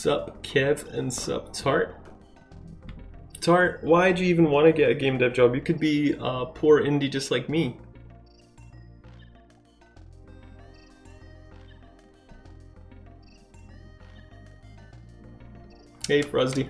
Sup Kev and sup Tart. Tart, why'd you even want to get a game dev job? You could be a poor indie just like me. Hey, Frosty.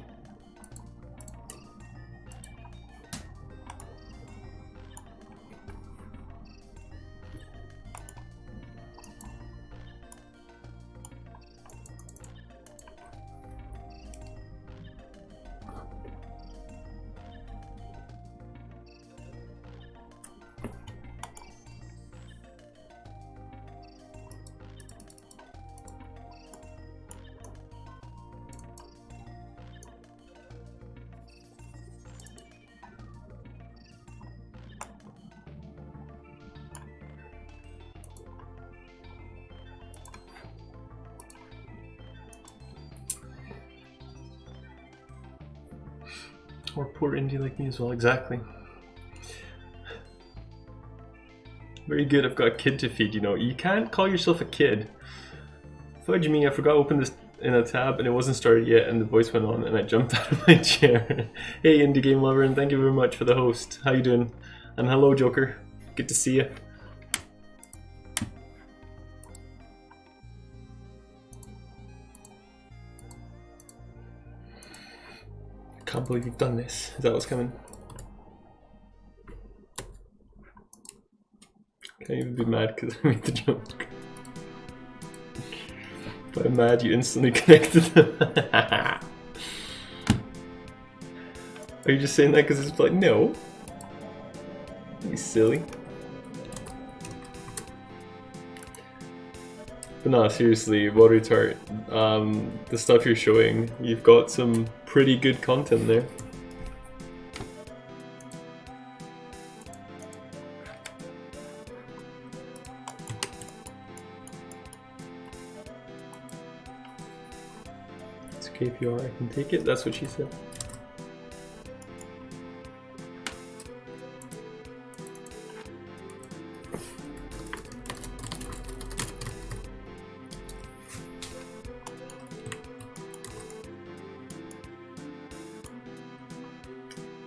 Or poor indie like me as well, exactly. Very good, I've got a kid to feed, you know. You can't call yourself a kid. Fudge me, I forgot to open this in a tab and it wasn't started yet and the voice went on and I jumped out of my chair. Hey indie game lover, and thank you very much for the host. How you doing? And hello Joker, good to see you. Can't believe you've done this. Is that what's coming? Can't even be mad because I made the joke. If I'm mad, you instantly connected them. Are you just saying that because it's like, no? You silly. But no, seriously, Watery Tart, the stuff you're showing, you've got some pretty good content there. It's KPR, I can take it, that's what she said.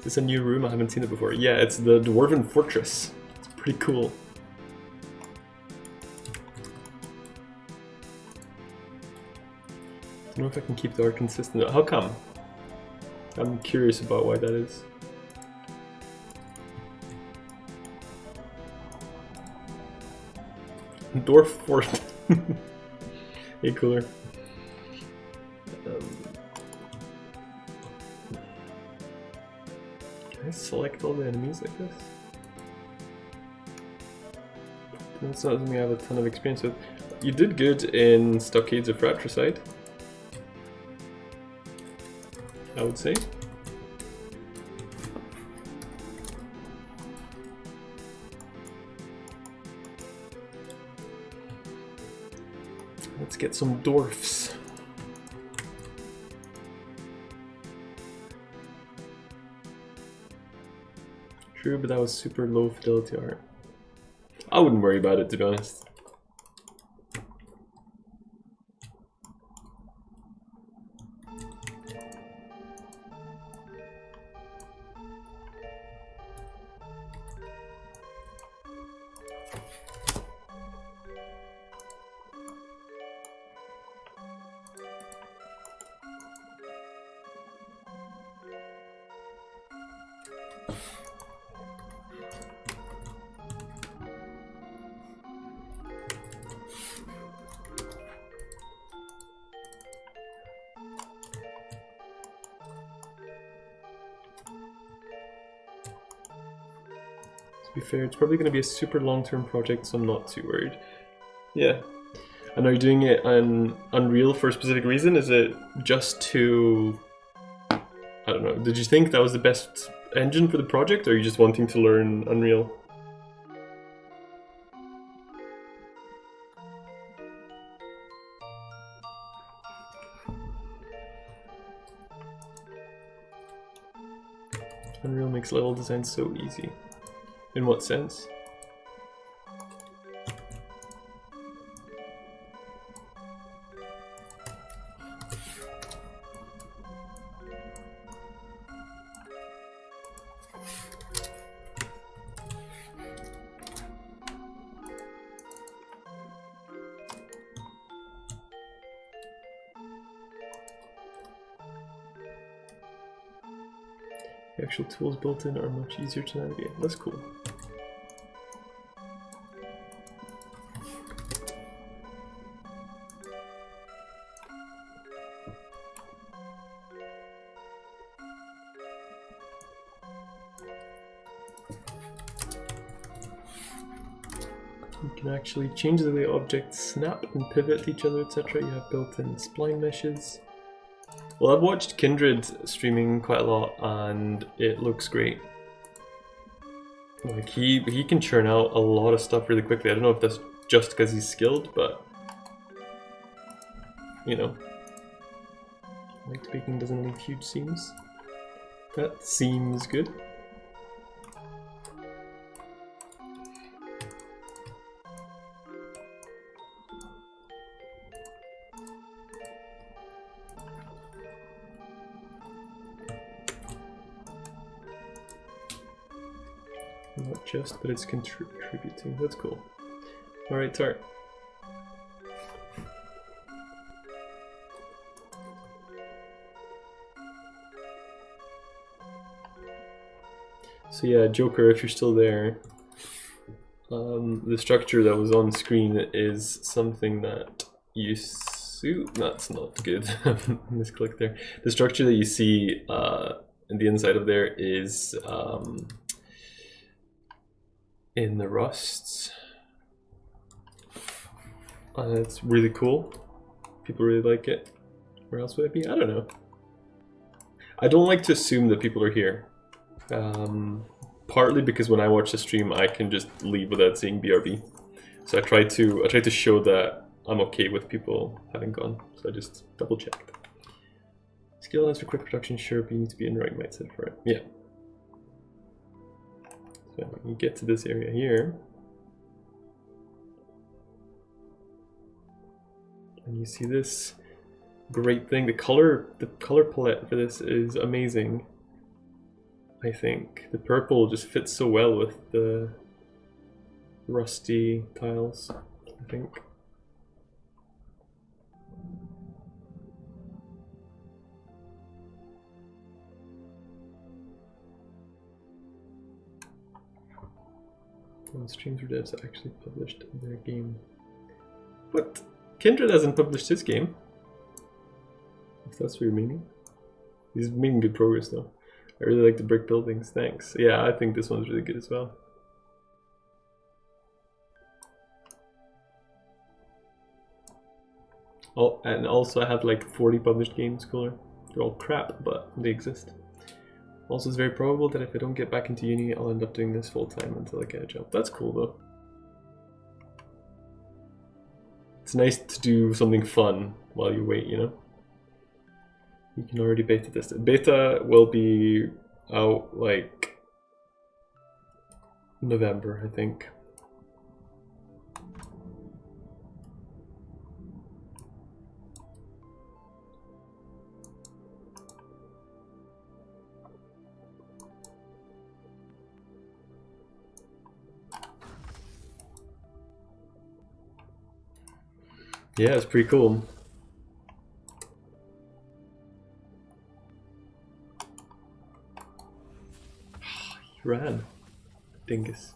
It's a new room, I haven't seen it before. Yeah, it's the Dwarven Fortress. It's pretty cool. I don't know if I can keep the art consistent. How come? I'm curious about why that is. Dwarf Fort. Hey, cooler. Can I select all the enemies like this? That's not something I have a ton of experience with. You did good in Stockades of Fratricide, I would say. Let's get some dwarfs. True, but that was super low fidelity art. I wouldn't worry about it, to be honest. To be fair, it's probably going to be a super long-term project, so I'm not too worried. Yeah. And are you doing it on Unreal for a specific reason? Is it just to... I don't know, did you think that was the best engine for the project, or are you just wanting to learn Unreal? Unreal makes level design so easy. In what sense? The actual tools built in are much easier to navigate. That's cool. You can actually change the way objects snap and pivot to each other, etc. You have built-in spline meshes. Well, I've watched Kindred streaming quite a lot, and it looks great. Like he can churn out a lot of stuff really quickly. I don't know if that's just because he's skilled, but you know, light baking doesn't leave huge seams. That seems good. Not just, but it's contributing. That's cool. Alright, Tart. So yeah, Joker, if you're still there, the structure that was on screen is something that you that's not good. Misclick there. The structure that you see in the inside of there is in the rusts. It's really cool. People really like it. Where else would it be? I don't know. I don't like to assume that people are here. Partly because when I watch the stream, I can just leave without seeing BRB. So I try to show that I'm okay with people having gone. So I just double checked. Skill lines for quick production, sure, but you need to be in the right mindset for it. Yeah. So when you get to this area here, and you see this great thing. The color palette for this is amazing. I think the purple just fits so well with the rusty tiles, I think. When Streams for Devs actually published their game. But Kindred hasn't published his game. If that's what you're meaning. He's making good progress though. I really like the brick buildings, thanks. Yeah, I think this one's really good as well. Oh, and also I have like 40 published games, Cooler. They're all crap, but they exist. Also, it's very probable that if I don't get back into uni, I'll end up doing this full time until I get a job. That's cool though. It's nice to do something fun while you wait, you know? You can already beta test it. Beta will be out like November, I think. Yeah, it's pretty cool. He ran. Dingus.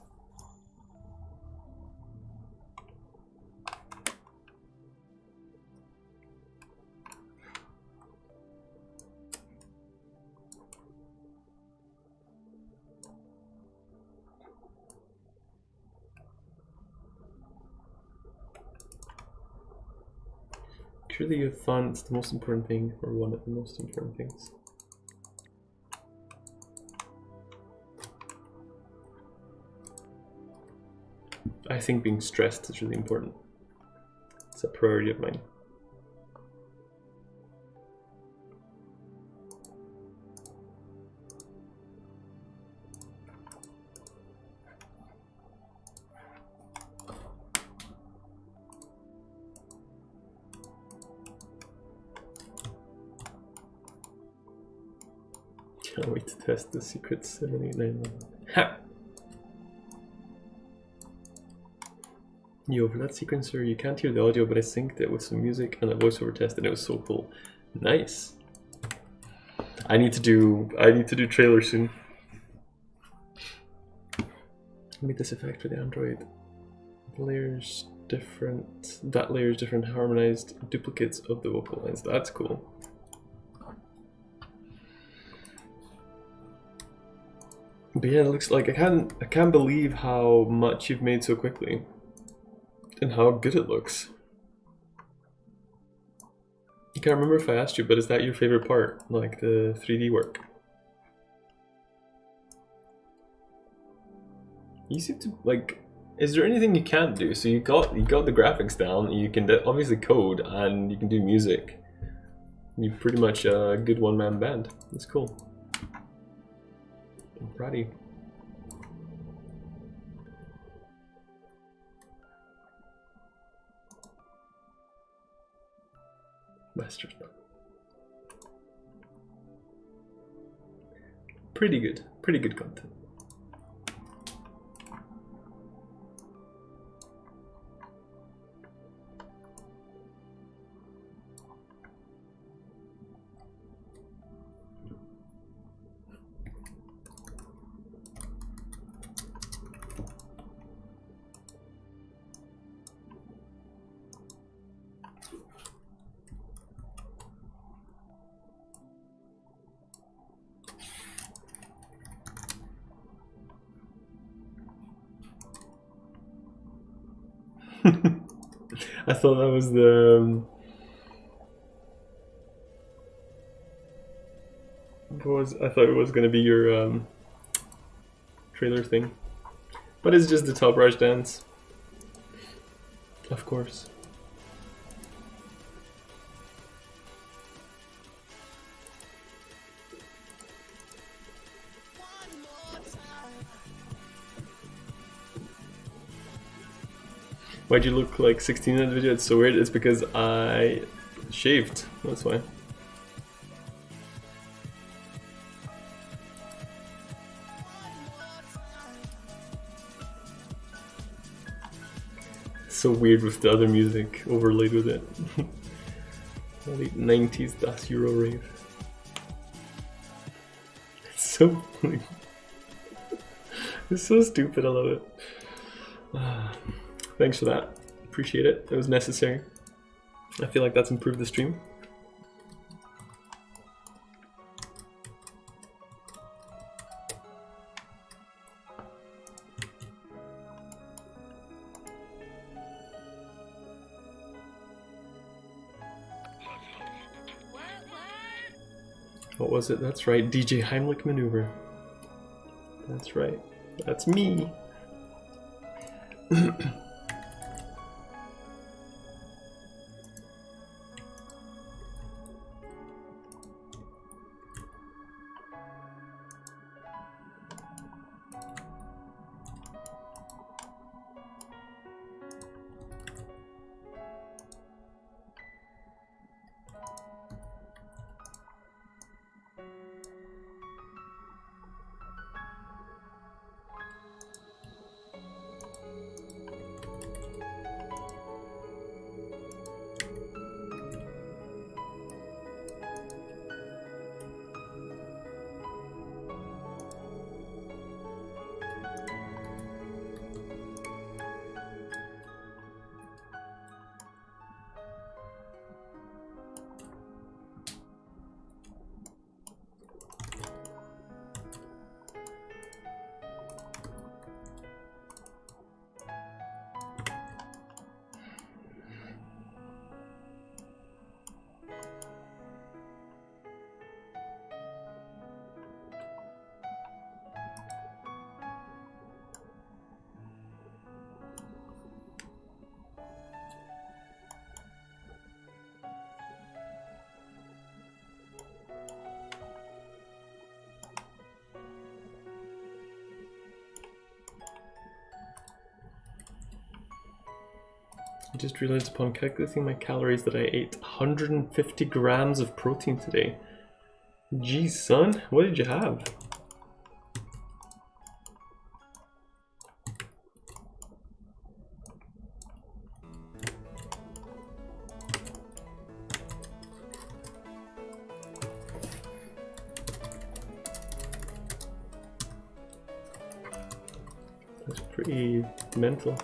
Surely you have fun, it's the most important thing, or one of the most important things. I think being stressed is really important. It's a priority of mine. Can't wait to test the secret 7891. Ha! Yo, for that sequencer, you can't hear the audio, but I synced it with some music and a voiceover test, and it was so cool. Nice. I need to do trailer soon. Made this effect for the Android. Layers different. That layer is different. Harmonized duplicates of the vocal lines. That's cool. But yeah, it looks like I can't believe how much you've made so quickly, and how good it looks. I can't remember if I asked you, but is that your favorite part, like the 3D work? You seem to like. Is there anything you can't do? So you got the graphics down. You can obviously code, and you can do music. You're pretty much a good one-man band. That's cool. I'm proud of you. Master's done. Pretty good content. I thought that was the I thought it was gonna be your trailer thing, but it's just the top rush dance, of course. Why'd you look like 16 in the video? It's so weird. It's because I shaved. That's why. So weird with the other music overlaid with it. Late 90s Das Euro rave. It's so funny. It's so stupid. I love it. Thanks for that. Appreciate it. It was necessary. I feel like that's improved the stream. What was it? That's right. DJ Heimlich maneuver. That's right. That's me. I just realized upon calculating my calories that I ate 150 grams of protein today. Geez, son, what did you have? That's pretty mental.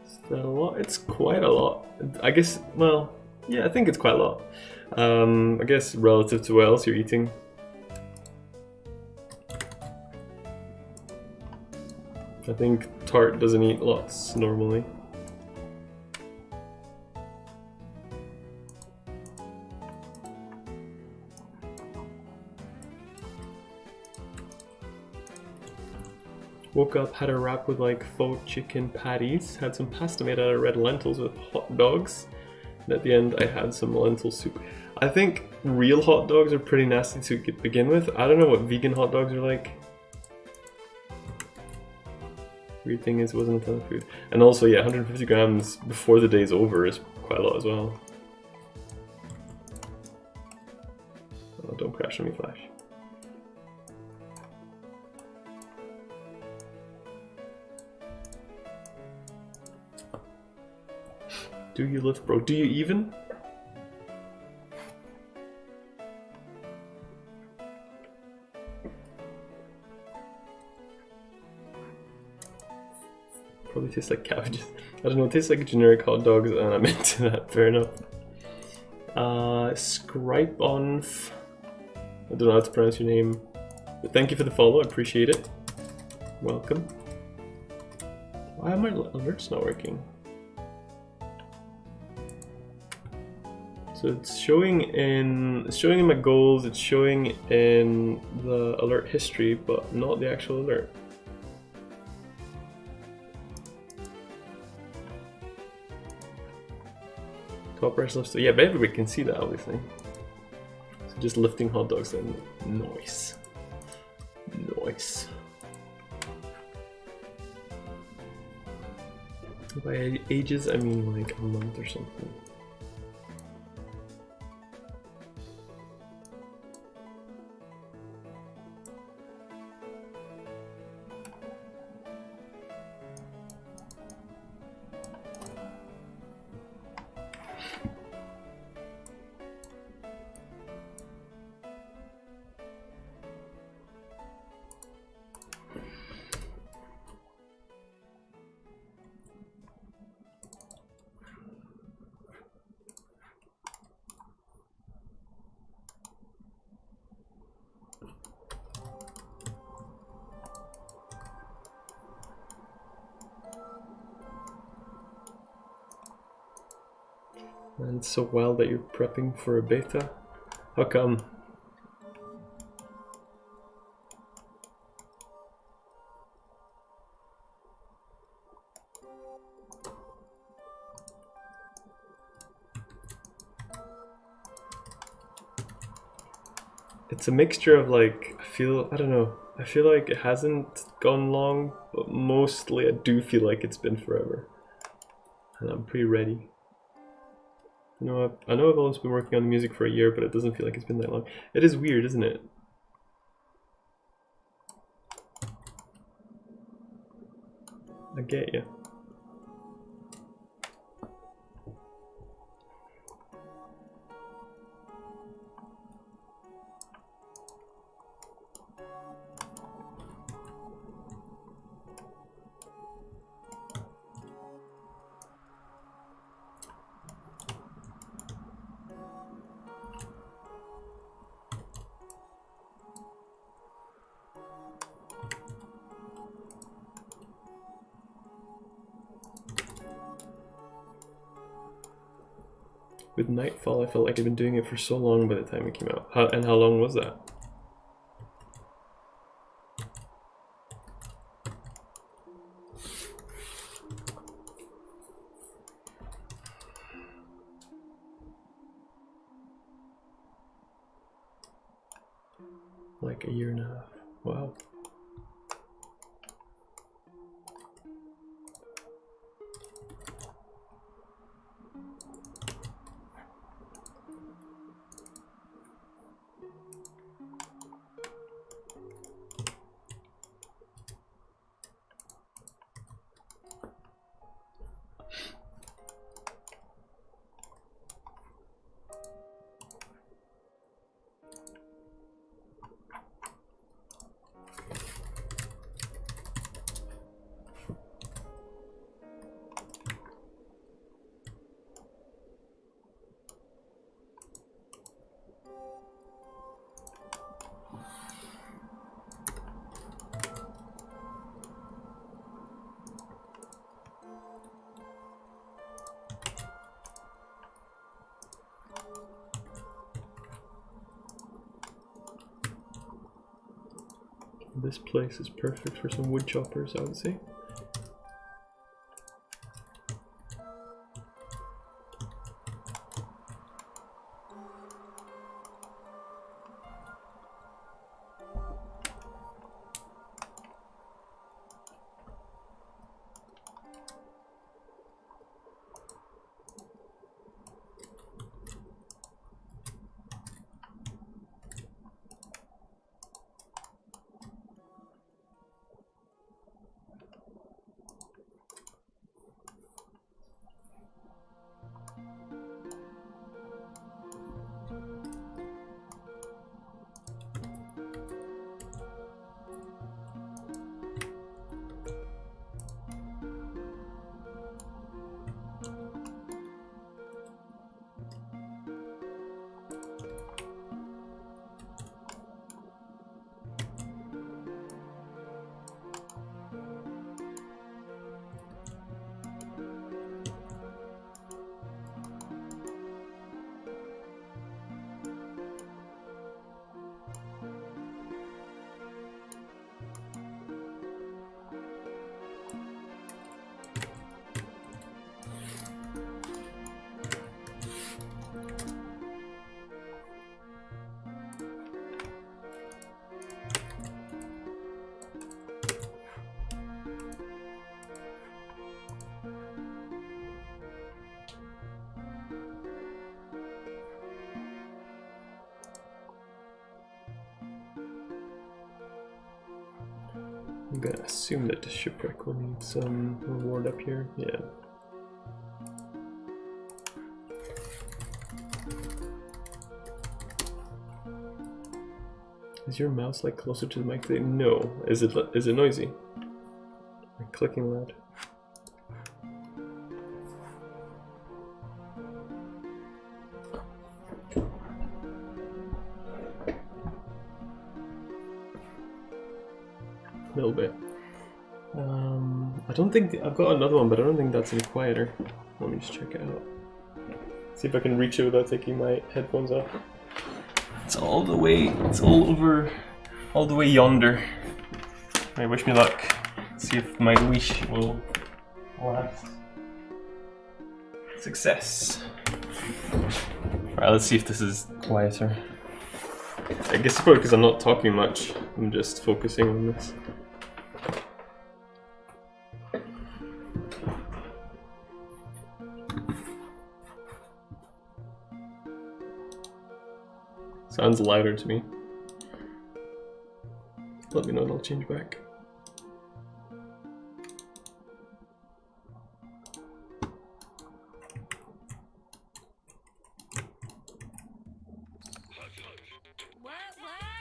Is that a lot? It's quite a lot. I guess, well, yeah, I think it's quite a lot. I guess relative to what else you're eating. I think Tart doesn't eat lots normally. Woke up, had a wrap with like faux chicken patties, had some pasta made out of red lentils with hot dogs, and at the end I had some lentil soup. I think real hot dogs are pretty nasty to begin with. I don't know what vegan hot dogs are like. Weird thing is, it wasn't a ton of food. And also, yeah, 150 grams before the day's over is quite a lot as well. Oh, don't crash on me, Flash. Do you lift, bro? Do you even? Probably tastes like cabbages. I don't know, it tastes like generic hot dogs and I'm into that, fair enough. Scriponf. I don't know how to pronounce your name, but thank you for the follow, I appreciate it. Welcome. Why are my alerts not working? So it's showing in my goals, it's showing in the alert history, but not the actual alert. Top rice lifts, yeah, but everybody can see that obviously. So just lifting hot dogs then, nice. Nice. By ages, I mean like a month or something. And it's so wild that you're prepping for a beta. How come? It's a mixture of like, I don't know, I feel like it hasn't gone long, but mostly I do feel like it's been forever. And I'm pretty ready. You know, I know I've always been working on the music for a year, but it doesn't feel like it's been that long. It is weird, isn't it? I get you. With Nightfall, I felt like I'd been doing it for so long by the time it came out. And how long was that? Like a year and a half. Wow. This place is perfect for some wood choppers, I would say. I'm gonna assume that the shipwreck will need some reward up here. Yeah. Is your mouse like closer to the mic? No. Is it noisy? Like clicking loud? A little bit. I don't think I've got another one, but I don't think that's any quieter. Let me just check it out. See if I can reach it without taking my headphones off. It's all the way. It's all the way yonder. Right, wish me luck. See if my leash will last. Success. Alright, let's see if this is quieter. I guess it's probably because I'm not talking much. I'm just focusing on this. Sounds louder to me. Let me know and I'll change back.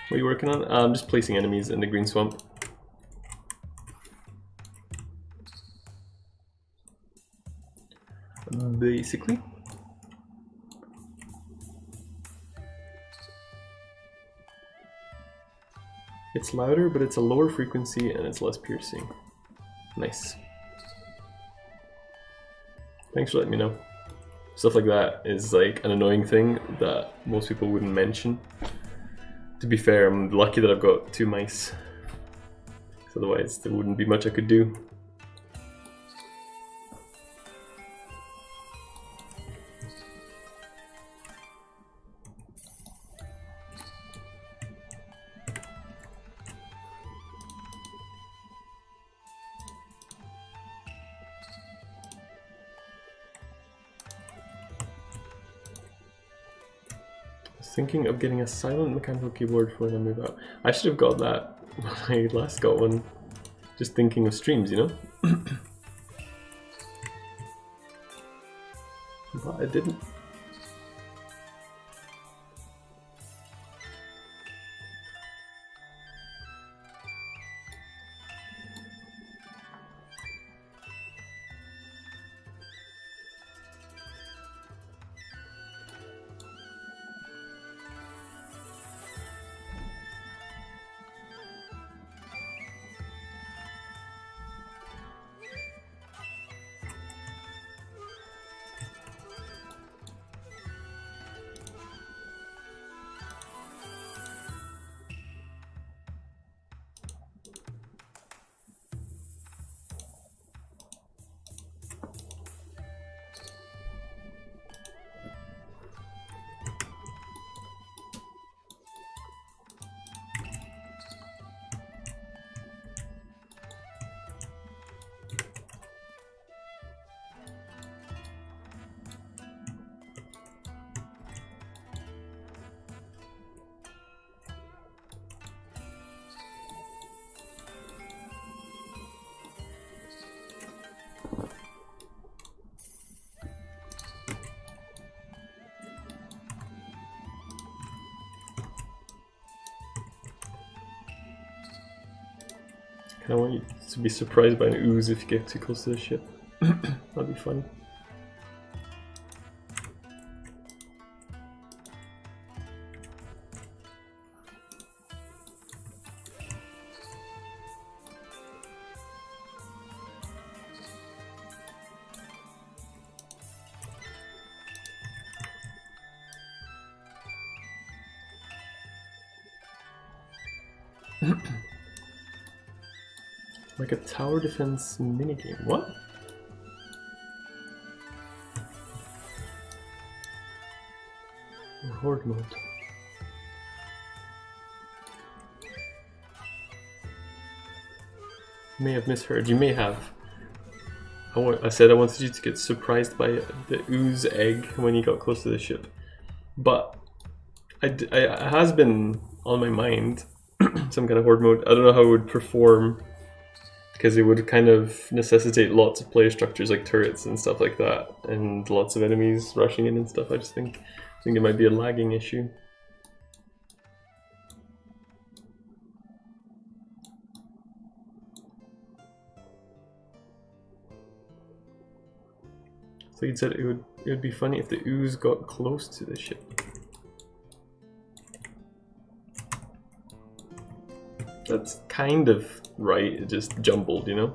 What are you working on? I'm just placing enemies in the green swamp. Basically. It's louder, but it's a lower frequency and it's less piercing. Nice. Thanks for letting me know. Stuff like that is like an annoying thing that most people wouldn't mention. To be fair, I'm lucky that I've got 2 mice. Otherwise, there wouldn't be much I could do. Thinking of getting a silent mechanical keyboard for when I move out. I should have got that when I last got one. Just thinking of streams, you know? But I didn't. I want you to be surprised by an ooze if you get too close to the ship. That'd be fun. Like a tower defense minigame. What? Or horde mode. You may have misheard. You may have. I said I wanted you to get surprised by the ooze egg when you got close to the ship. But it has been on my mind, some kind of horde mode. I don't know how it would perform, because it would kind of necessitate lots of player structures like turrets and stuff like that, and lots of enemies rushing in and stuff. I just think it might be a lagging issue. So you said it would be funny if the ooze got close to the ship. That's kind of right, it just jumbled, you know?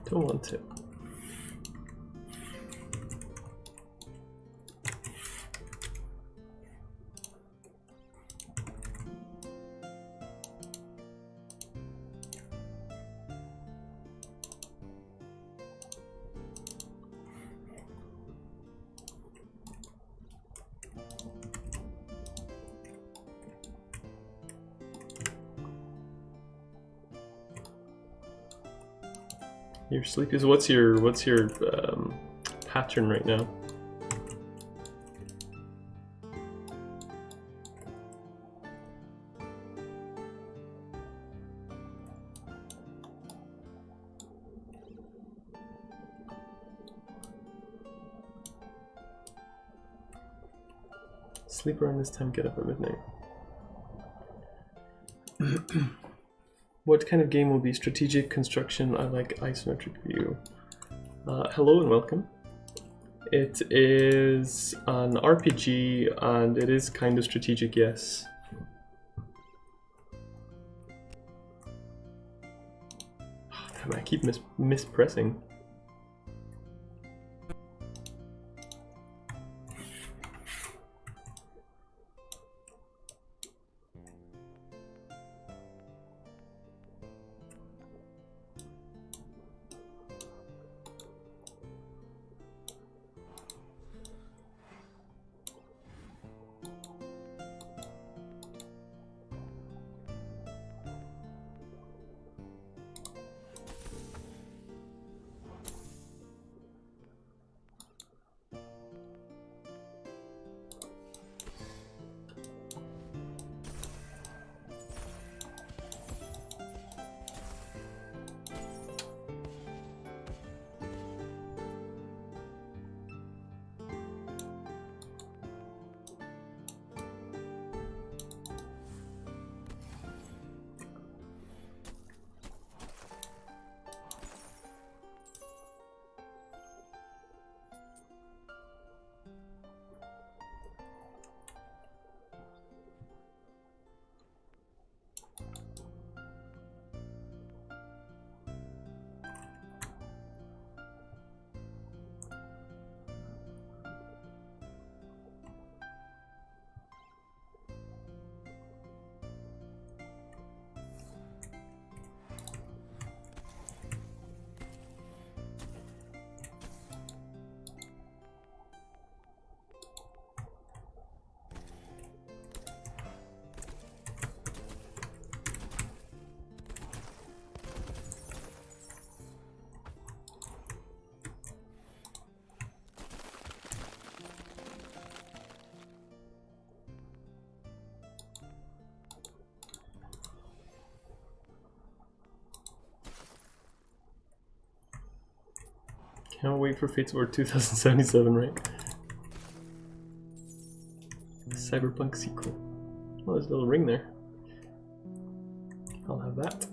Don't want to. Your sleep is what's your pattern right now? Sleep around this time, get up at midnight. What kind of game will be strategic construction? I like isometric view. Hello and welcome. It is an RPG and it is kind of strategic, yes. Oh, damn, I keep mispressing. Can't wait for Fates War 2077, right? Cyberpunk sequel. Oh, there's a little ring there. I'll have that.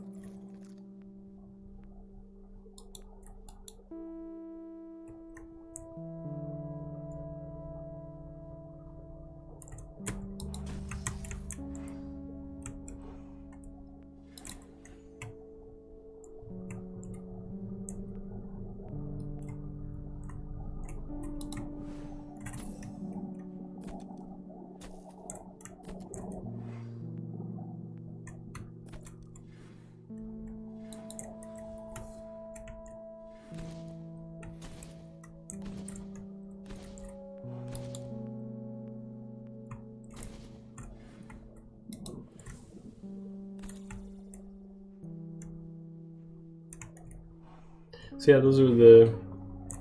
So yeah, those are the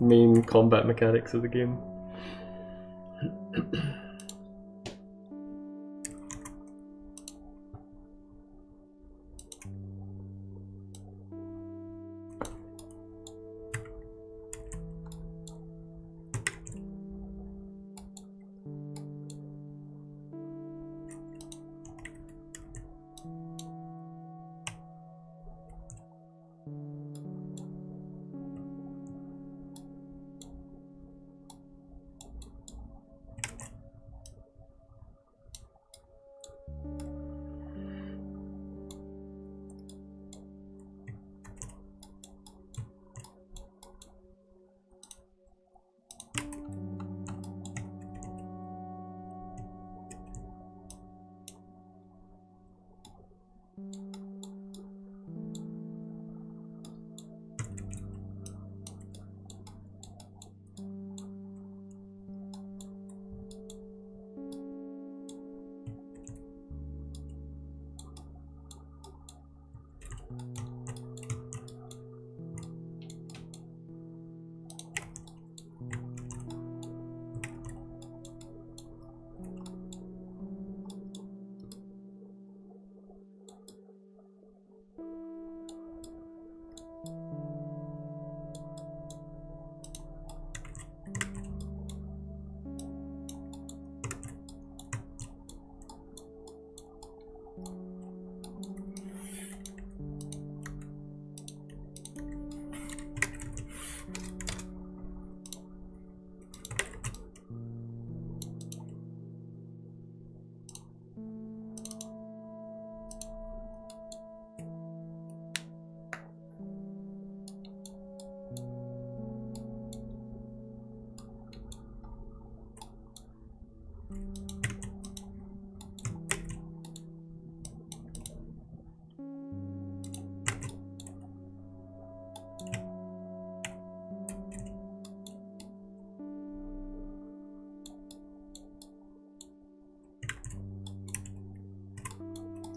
main combat mechanics of the game.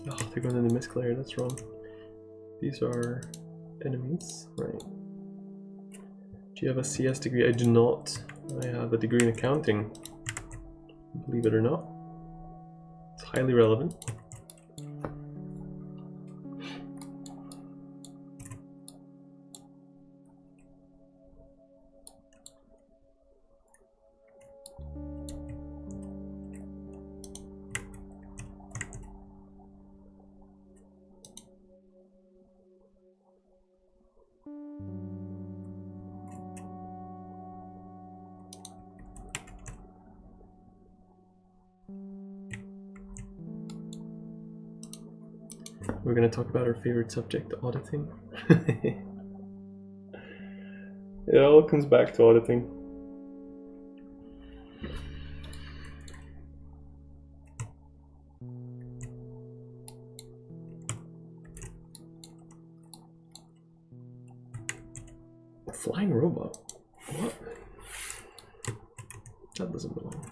Oh, they're going in the Mist Layer, that's wrong. These are enemies, right? Do you have a CS degree? I do not. I have a degree in accounting. Believe it or not. It's highly relevant. We're going to talk about our favorite subject, auditing. It all comes back to auditing. A flying robot? What? That doesn't belong.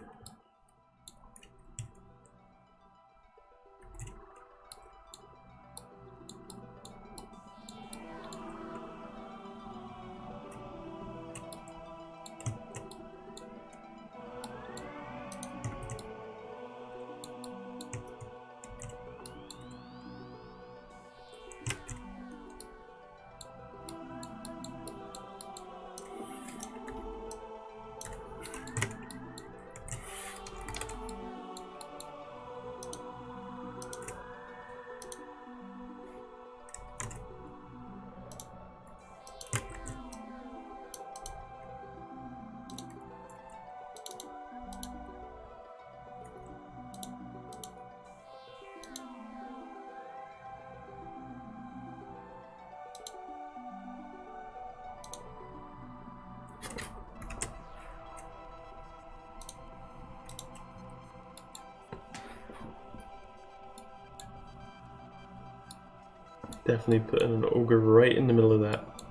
Definitely put an ogre right in the middle of that.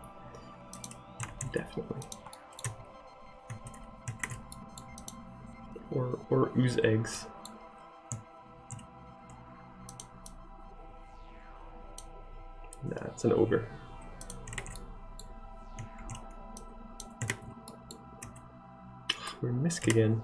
Definitely. Or ooze eggs. Nah, it's an ogre. We're Misk again.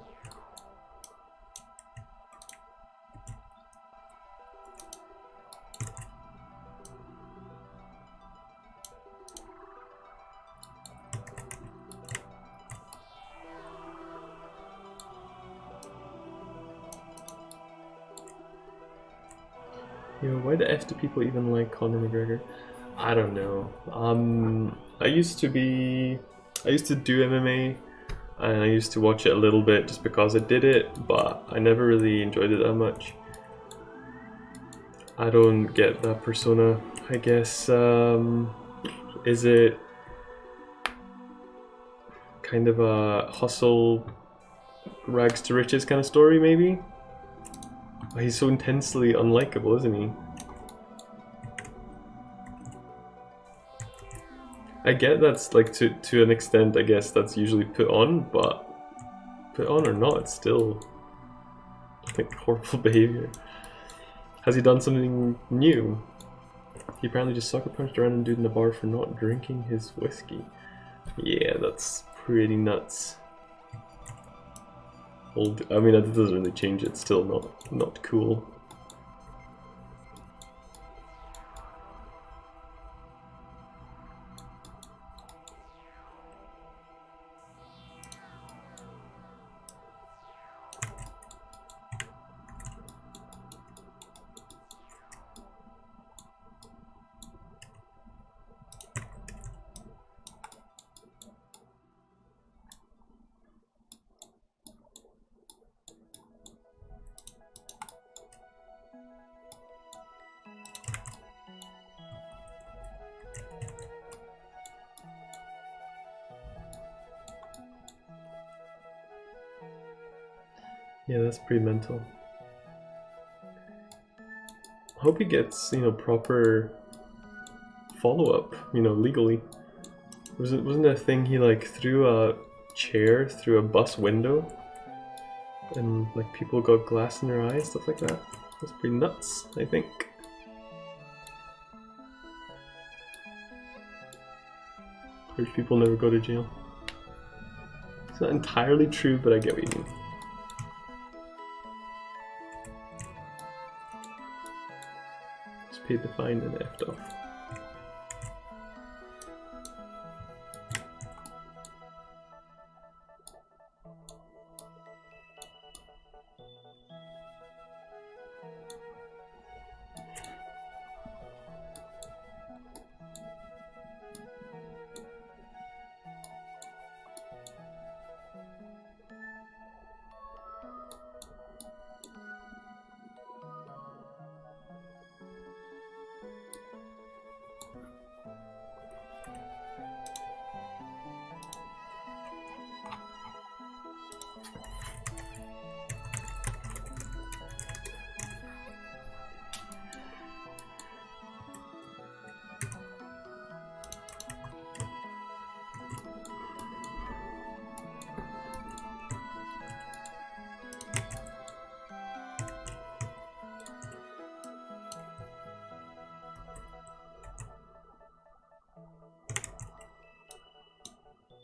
Yo, why the F do people even like Conor McGregor? I don't know. I used to do MMA, and I used to watch it a little bit just because I did it, but I never really enjoyed it that much. I don't get that persona, I guess. Is it kind of a hustle, rags to riches kind of story, maybe? Oh, he's so intensely unlikable, isn't he? I get that's like to an extent, I guess that's usually put on, but put on or not, it's still like horrible behavior. Has he done something new? He apparently just sucker punched a random dude in the bar for not drinking his whiskey. Yeah, that's pretty nuts. I mean, that doesn't really change it. It's still not cool. Yeah, that's pretty mental. I hope he gets, proper follow-up, legally. Wasn't there a thing he like threw a chair through a bus window and like people got glass in their eyes, stuff like that? That's pretty nuts, I think. Rich people never go to jail. It's not entirely true, but I get what you mean. Paid the fine and effed off.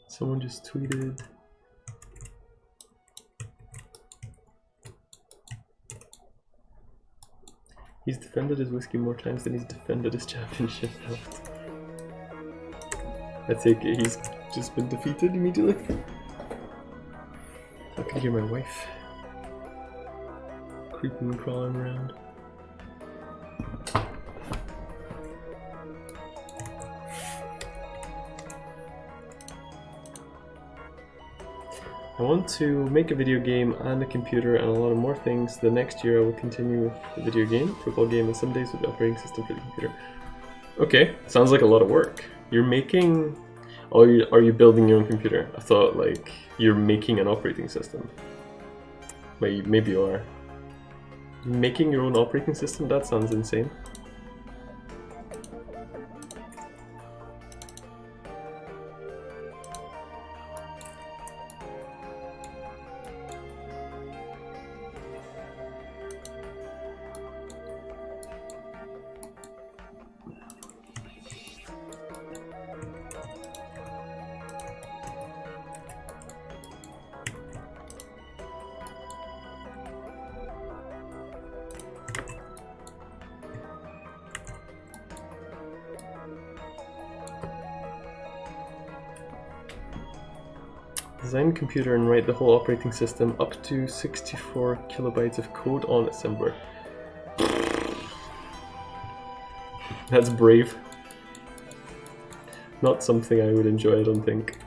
Someone just tweeted. He's defended his whiskey more times than he's defended his championship belt. I take it he's just been defeated immediately. I can hear my wife creeping and crawling around. I want to make a video game and a computer and a lot of more things. The next year I will continue with the video game, football game, and some days with the operating system for the computer. Okay, sounds like a lot of work. You're making... Oh, are you building your own computer? I thought like you're making an operating system. Wait, maybe you are. Making your own operating system? That sounds insane. Design computer and write the whole operating system up to 64 kilobytes of code on assembler. That's brave. Not something I would enjoy, I don't think.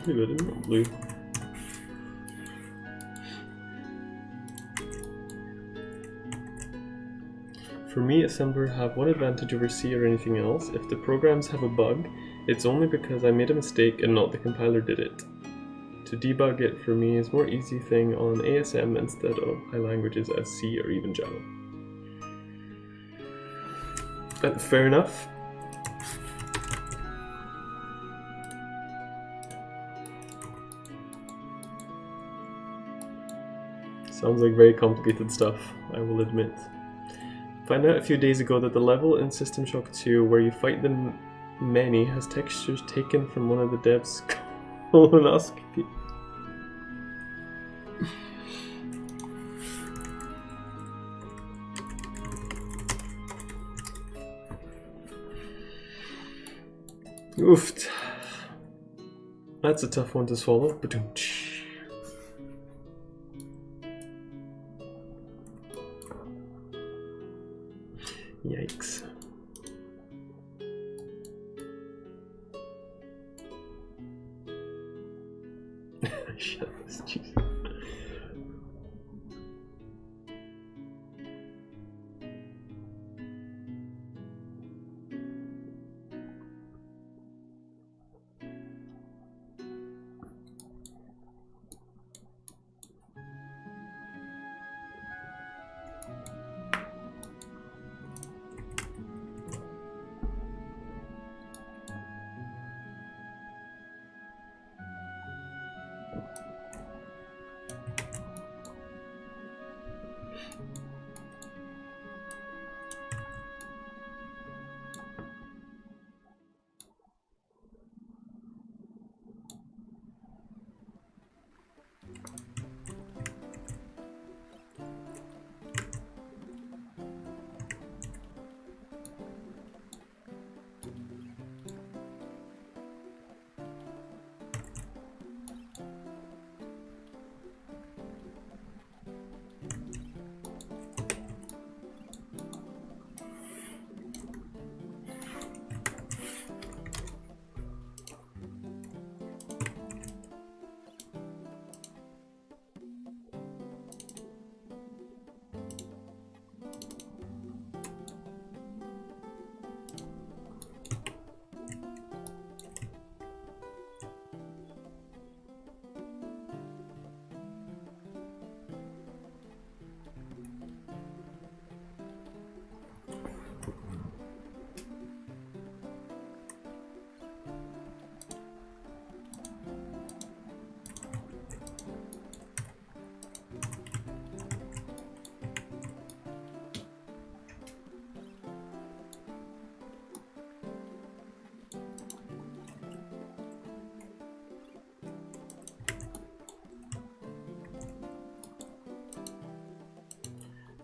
Maybe I didn't want blue. For me, assembler have one advantage over C or anything else. If the programs have a bug, it's only because I made a mistake and not the compiler did it. To debug it for me is more easy thing on ASM instead of high languages as C or even Java. But fair enough. Sounds like very complicated stuff, I will admit. Found out a few days ago that the level in System Shock 2 where you fight the many has textures taken from one of the devs' colonoscopy. Oofed. That's a tough one to swallow. Yikes. Shut this, jeez.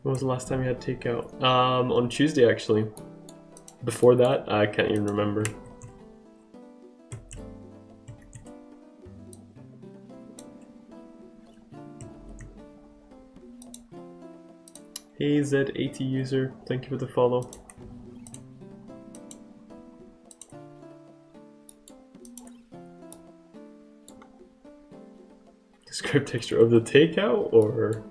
When was the last time you had takeout? On Tuesday actually. Before that, I can't even remember. Hey Z80 user, thank you for the follow. Describe texture of the takeout or?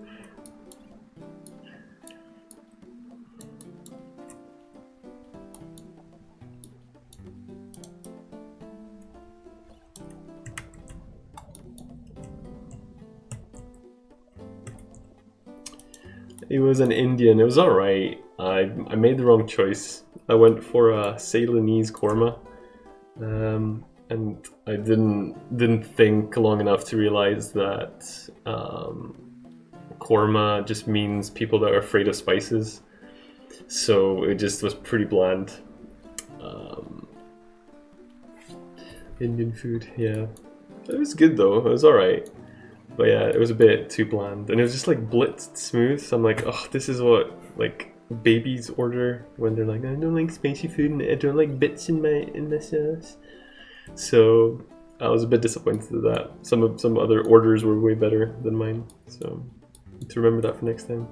It was an Indian. It was alright. I made the wrong choice. I went for a Ceylonese korma, and I didn't think long enough to realize that korma just means people that are afraid of spices. So it just was pretty bland. Indian food, yeah. It was good though. It was alright. But yeah, it was a bit too bland, and it was just like blitzed smooth. So I'm like, oh, this is what like babies order when they're like, I don't like spicy food and I don't like bits in my sauce. So I was a bit disappointed with that. Some other orders were way better than mine, so to remember that for next time.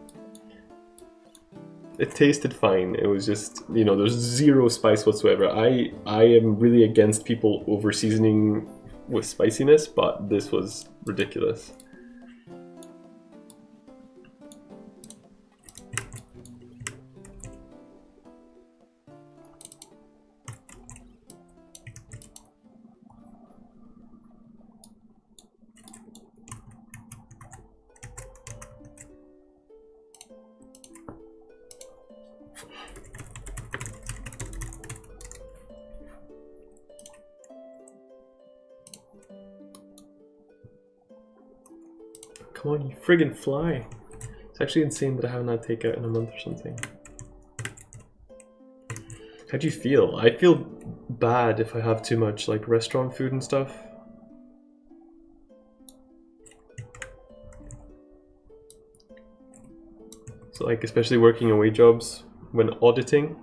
It tasted fine. It was just, you know, there's zero spice whatsoever. I am really against people over seasoning with spiciness, but this was ridiculous. Come on, you friggin' fly. It's actually insane that I haven't had takeout in a month or something. How do you feel? I feel bad if I have too much like restaurant food and stuff. So like especially working away jobs when auditing.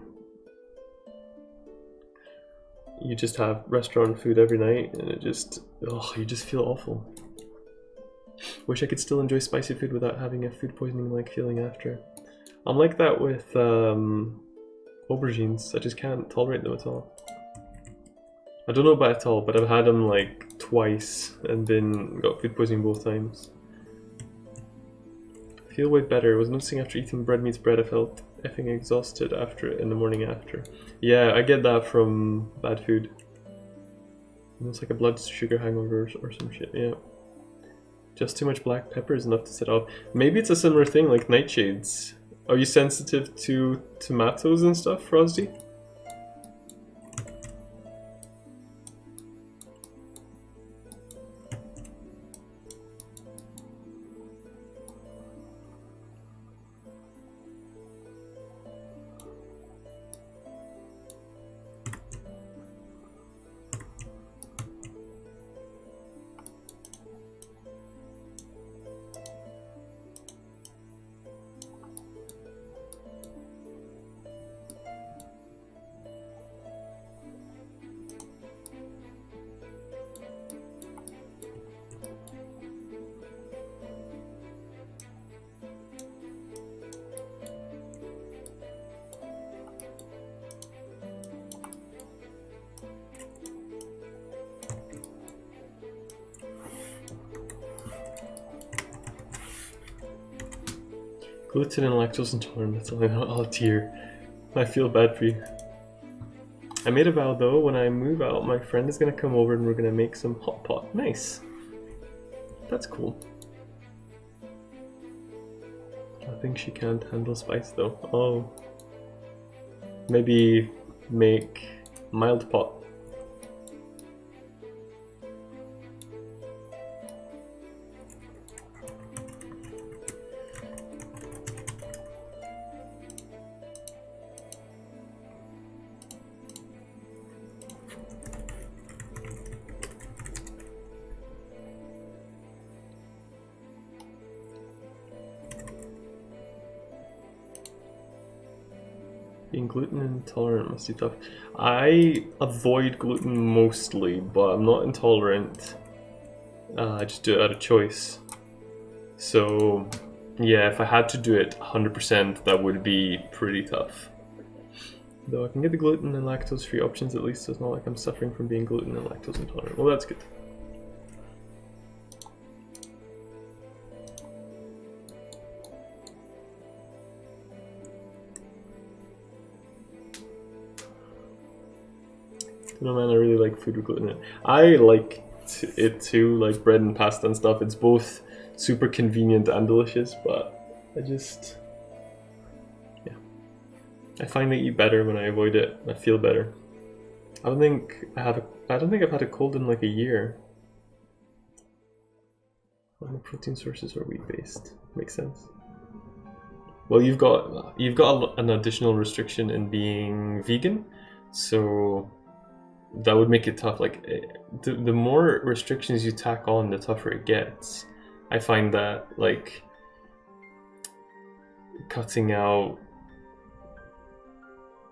You just have restaurant food every night and it just, oh, you just feel awful. Wish I could still enjoy spicy food without having a food poisoning like feeling after. I'm like that with aubergines. I just can't tolerate them at all. I don't know about at all, but I've had them like twice and got food poisoning both times. I feel way better. I was noticing after eating bread meets bread I felt effing exhausted after in the morning after. Yeah, I get that from bad food. Almost like a blood sugar hangover or some shit, yeah. Just too much black pepper is enough to set off. Maybe it's a similar thing like nightshades. Are you sensitive to tomatoes and stuff, Frosty? Gluten and lactose intolerant, that's all I know. Oh dear. I feel bad for you. I made a vow though, when I move out, my friend is gonna come over and we're gonna make some hot pot. Nice. That's cool. I think she can't handle spice though. Oh. Maybe make mild pot. Being gluten intolerant must be tough. I avoid gluten mostly, but I'm not intolerant. I just do it out of choice. So, yeah, if I had to do it 100%, that would be pretty tough. Though I can get the gluten and lactose-free options at least, so it's not like I'm suffering from being gluten and lactose intolerant. Well, that's good. No man, I really like food with gluten in it. I like it too, like bread and pasta and stuff. It's both super convenient and delicious, but I just, yeah, I find I eat better when I avoid it. I feel better. I don't think I've had a cold in like a year. All my protein sources are wheat based. Makes sense. Well, you've got an additional restriction in being vegan, so that would make it tough. Like the more restrictions you tack on, the tougher it gets. I find that like cutting out,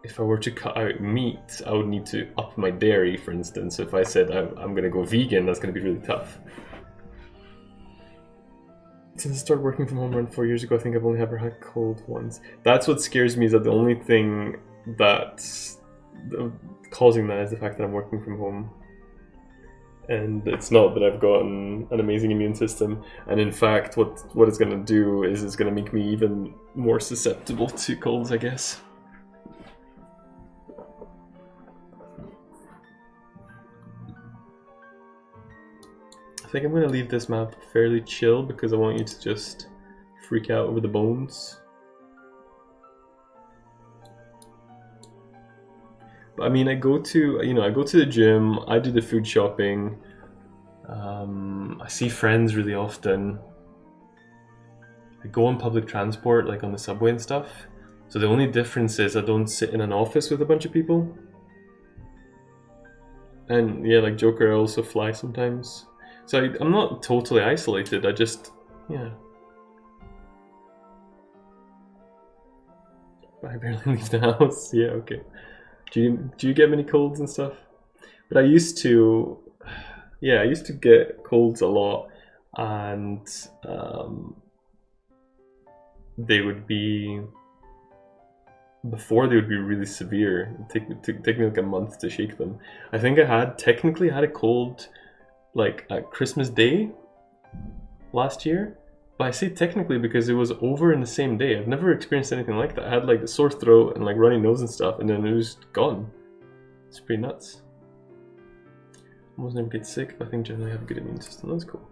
if I were to cut out meat, I would need to up my dairy, for instance. So if I said I'm gonna go vegan, that's gonna be really tough. Since I started working from home around 4 years ago, I think I've only ever had cold ones. That's what scares me, is that the only thing that's causing that is the fact that I'm working from home. And it's not that I've gotten an amazing immune system. And in fact, what it's going to do is it's going to make me even more susceptible to colds, I guess. I think I'm going to leave this map fairly chill because I want you to just freak out over the bones. But I mean, I go to the gym, I do the food shopping, I see friends really often. I go on public transport, like on the subway and stuff. So the only difference is I don't sit in an office with a bunch of people. And yeah, like Joker, I also fly sometimes. So I'm not totally isolated, I just, yeah. I barely leave the house, yeah, okay. Do you get many colds and stuff? But I used to get colds a lot, and they would be, before they would be really severe. It'd take me like a month to shake them. I think I technically had a cold like at Christmas Day last year, but I say technically because it was over in the same day. I've never experienced anything like that. I had like a sore throat and like runny nose and stuff, and then it was gone. It's pretty nuts. Almost never get sick, but I think generally have a good immune system. That's cool.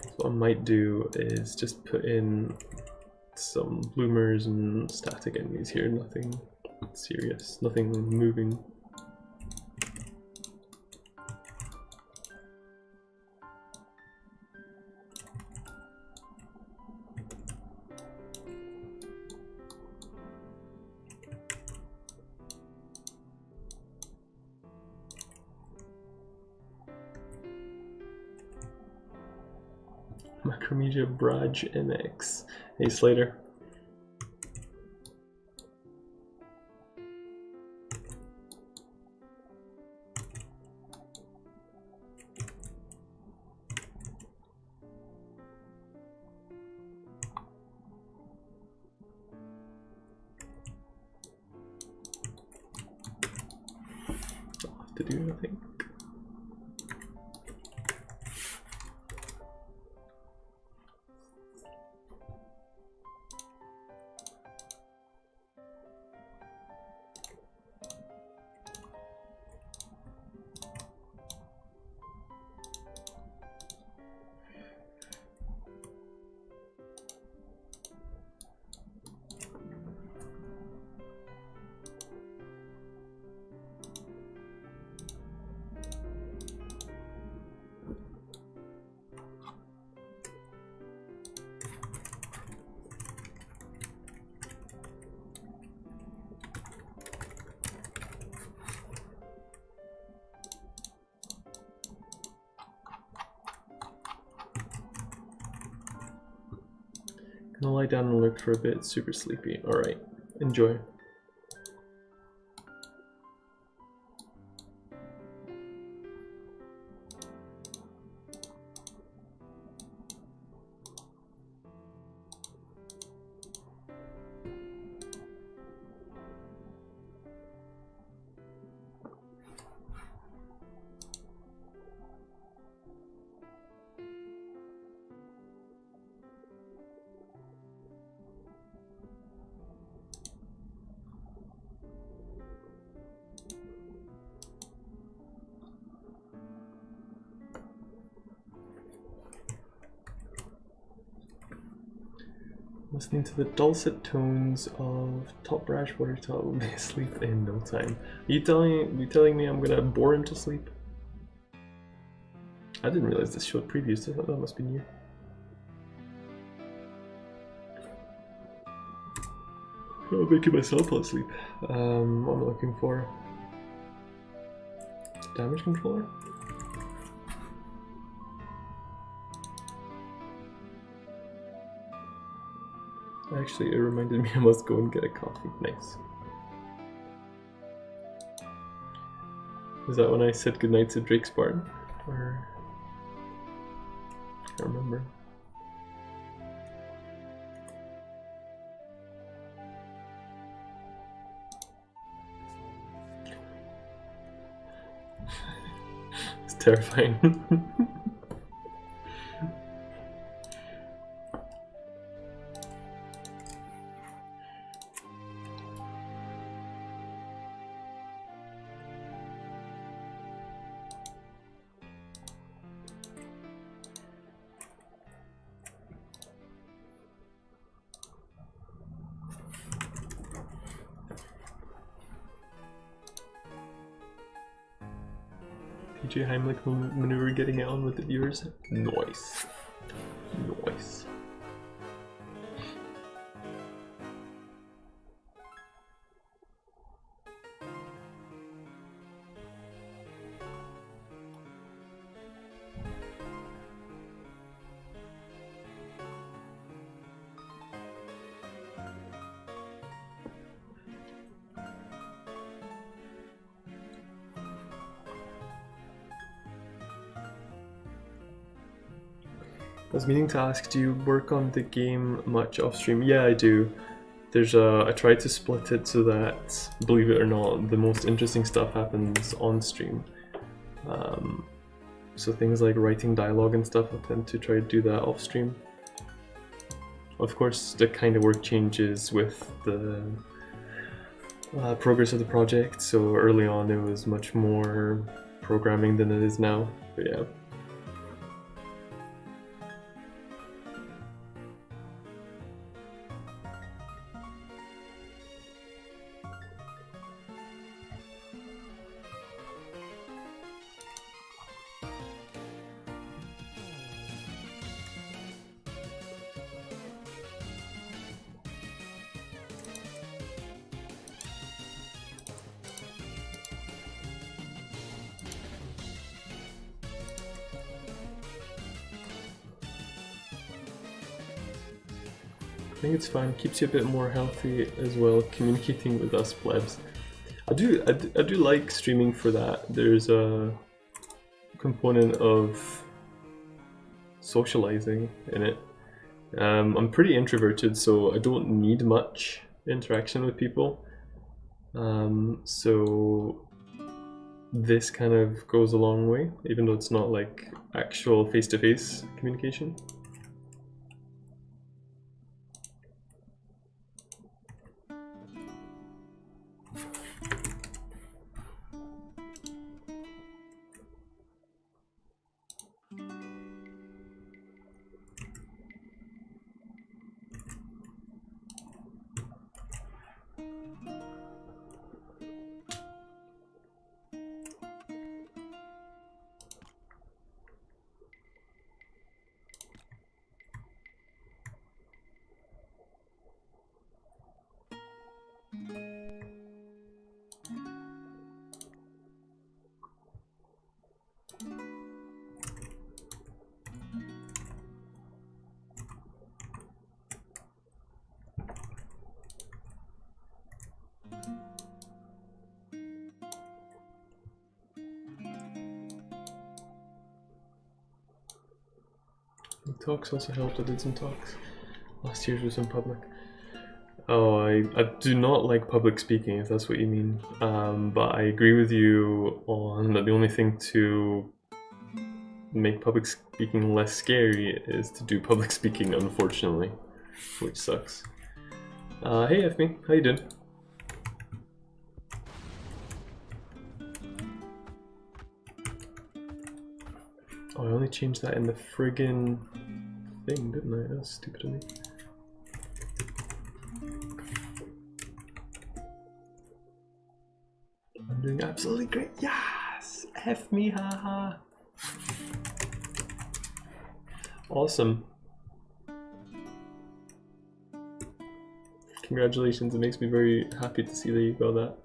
So what I might do is just put in some bloomers and static enemies here. Nothing serious, nothing moving. Macromedia Braj MX. Hey Slater. I'll have to do nothing. I'll lie down and look for a bit. Super sleepy. Alright, enjoy. Listening to the dulcet tones of Top Brash Watertop will be asleep in no time. Are you telling me I'm gonna bore him to sleep? I didn't realize this showed previews. That must be new. I'm making myself fall asleep. What am I looking for? Damage controller? Actually, it reminded me I must go and get a coffee. Nice. Is that when I said goodnight to Drake Spartan? Or... I can't remember. It's terrifying. PJ Heimlich maneuver getting it on with the viewers. Nice. Nice. I was meaning to ask, do you work on the game much off stream? Yeah, I do. There's I try to split it so that, believe it or not, the most interesting stuff happens on stream. So things like writing dialogue and stuff, I tend to try to do that off stream. Of course, the kind of work changes with the progress of the project, so early on it was much more programming than it is now, but yeah. I think it's fine, keeps you a bit more healthy as well, communicating with us plebs. I do like streaming for that. There's a component of socializing in it. I'm pretty introverted, so I don't need much interaction with people. So this kind of goes a long way, even though it's not like actual face-to-face communication. Talks also helped. I did some talks. Last year's was in public. Oh, I do not like public speaking, if that's what you mean. But I agree with you on that the only thing to make public speaking less scary is to do public speaking, unfortunately, which sucks. Hey FME, how you doing? Oh, I only changed that in the friggin' thing, didn't I? That's stupid of me. I'm doing absolutely great. Yes! F me, haha. Awesome. Congratulations, it makes me very happy to see that you got that.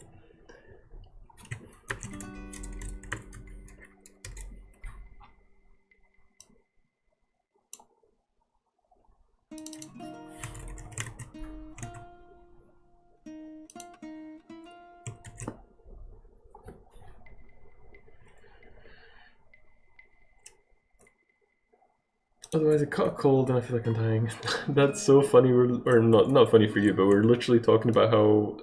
Otherwise, I caught a cold and I feel like I'm dying. That's so funny. Or not funny for you, but we're literally talking about how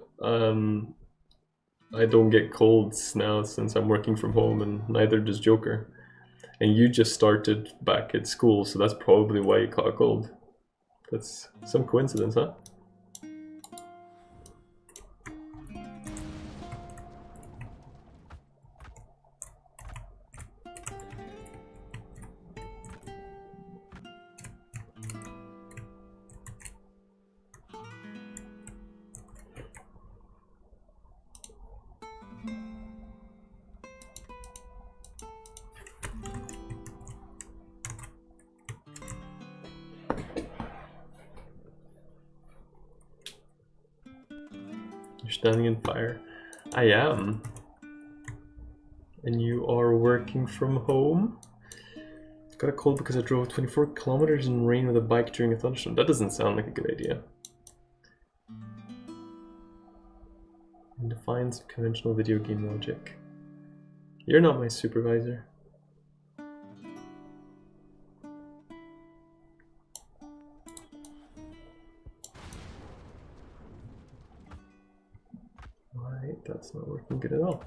I don't get colds now since I'm working from home, and neither does Joker. And you just started back at school, so that's probably why you caught a cold. That's some coincidence, huh? Standing in fire. I am. And you are working from home? Got a cold because I drove 24 kilometers in rain with a bike during a thunderstorm. That doesn't sound like a good idea. In defiance of conventional video game logic. You're not my supervisor. That's not working good at all.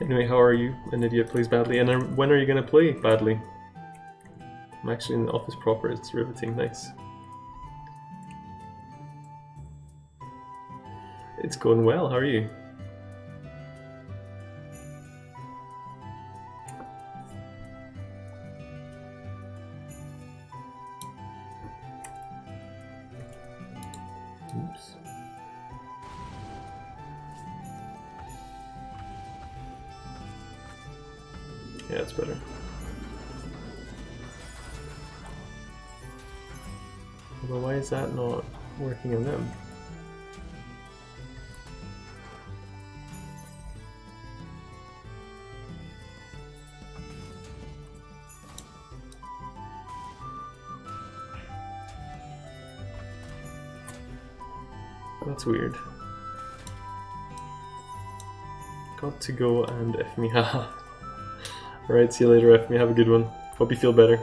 Anyway, how are you? An idiot plays badly. And when are you going to play badly? I'm actually in the office proper. It's riveting. Nice. It's going well, how are you? Oops. Yeah, it's better. Although why is that not working on them? That's weird. Got to go and F me, haha. Alright, see you later, F me. Have a good one. Hope you feel better.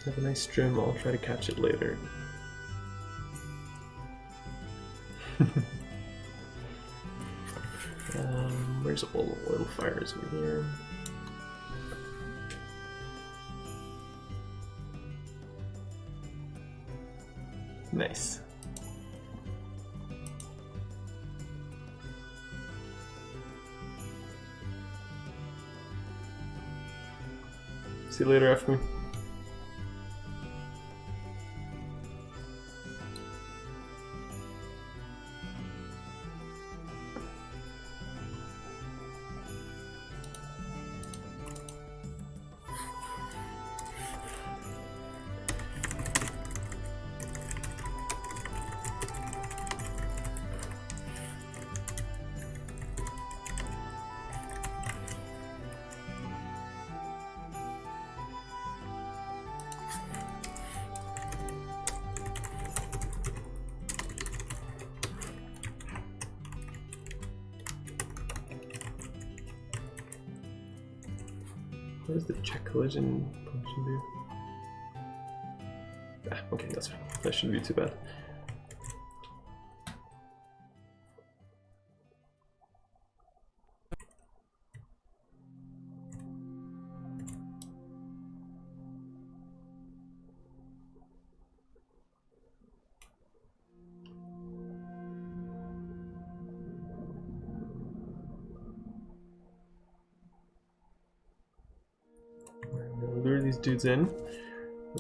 Have a nice stream. I'll try to catch it later. Where's all the oil fires over here? Nice. See you later, F me. What does the check collision function do? Ah, okay, that's fine. That shouldn't be too bad. Lure these dudes in.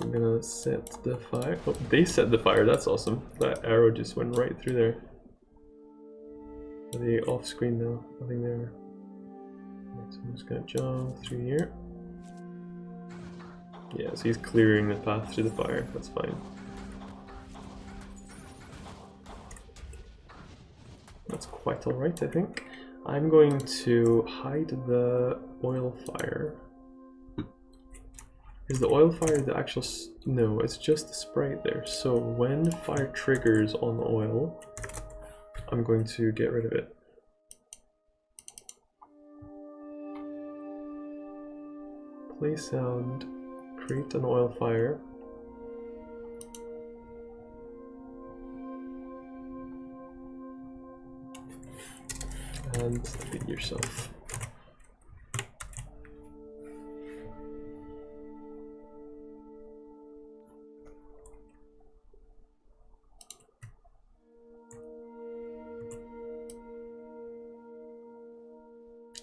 I'm gonna set the fire. Oh, they set the fire. That's awesome. That arrow just went right through there. Are they off screen now? Nothing there. Right, so I'm just gonna jump through here. Yeah, so he's clearing the path through the fire. That's fine. That's quite alright, I think. I'm going to hide the oil fire. Is the oil fire the actual... No, it's just the sprite there. So when fire triggers on oil, I'm going to get rid of it. Play sound, create an oil fire. And feed yourself.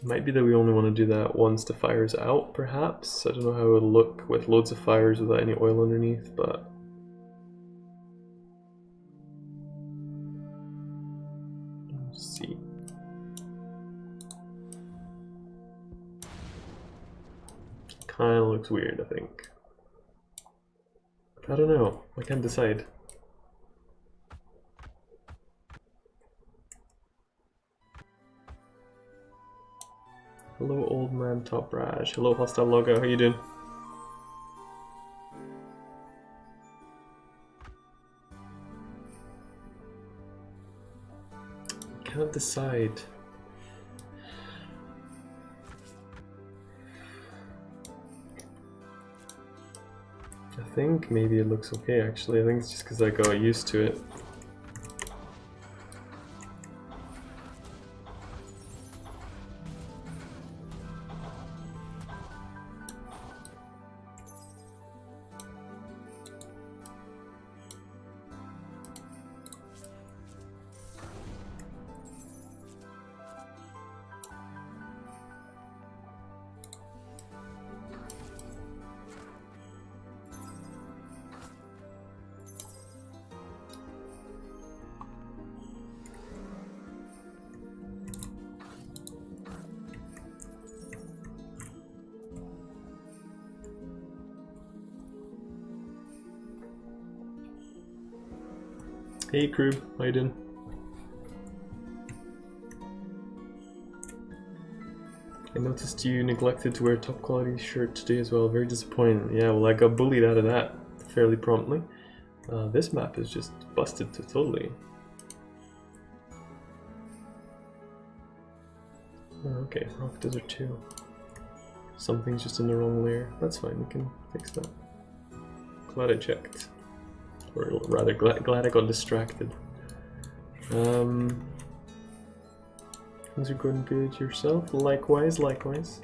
Might be that we only want to do that once the fire's out, perhaps. I don't know how it would look with loads of fires without any oil underneath, but... Let's see. Kinda looks weird, I think. I don't know. I can't decide. Hello, old man Top Raj. Hello, Hostile Logo. How you doing? Can't decide. I think maybe it looks okay, actually. I think it's just because I got used to it. Hey crew, how you doing? I noticed you neglected to wear a top quality shirt today as well, very disappointing. Yeah, well I got bullied out of that fairly promptly. This map is just busted to totally. Oh, okay, Rock Desert 2. Something's just in the wrong layer. That's fine, we can fix that. Glad I checked. Or rather, glad I got distracted. Things are going good yourself? Likewise, likewise.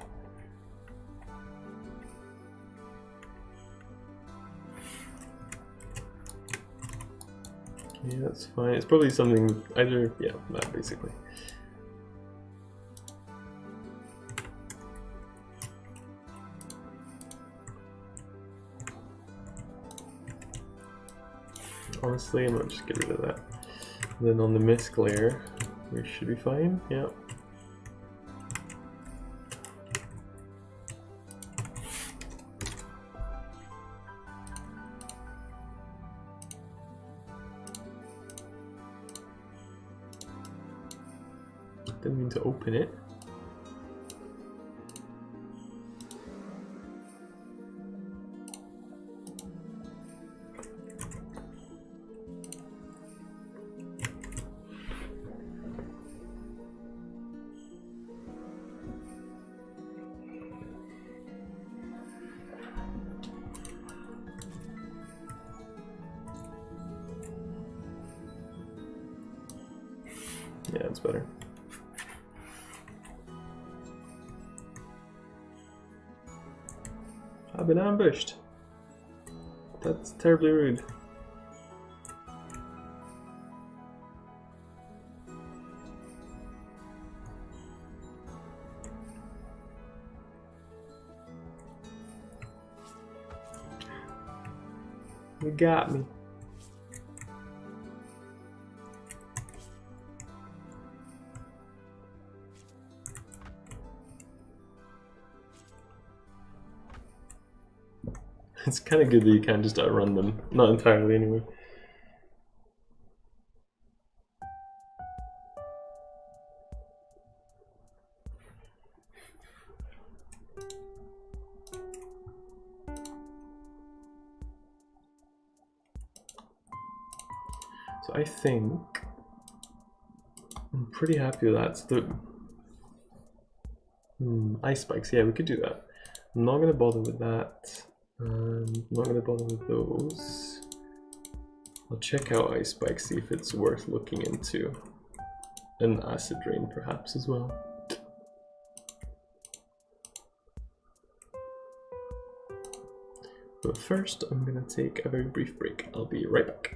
Yeah, that's fine. It's probably something either, yeah, that basically. Honestly, I might just get rid of that. And then on the misc layer, we should be fine. Yeah. Didn't mean to open it. Yeah, it's better. I've been ambushed. That's terribly rude. You got me. It's kind of good that you can't just outrun them. Not entirely, anyway. So I think I'm pretty happy with that. So ice spikes, yeah, we could do that. I'm not gonna bother with that. Not gonna bother with those. I'll check out ice spikes, see if it's worth looking into. An acid rain perhaps as well. But first I'm gonna take a very brief break. I'll be right back.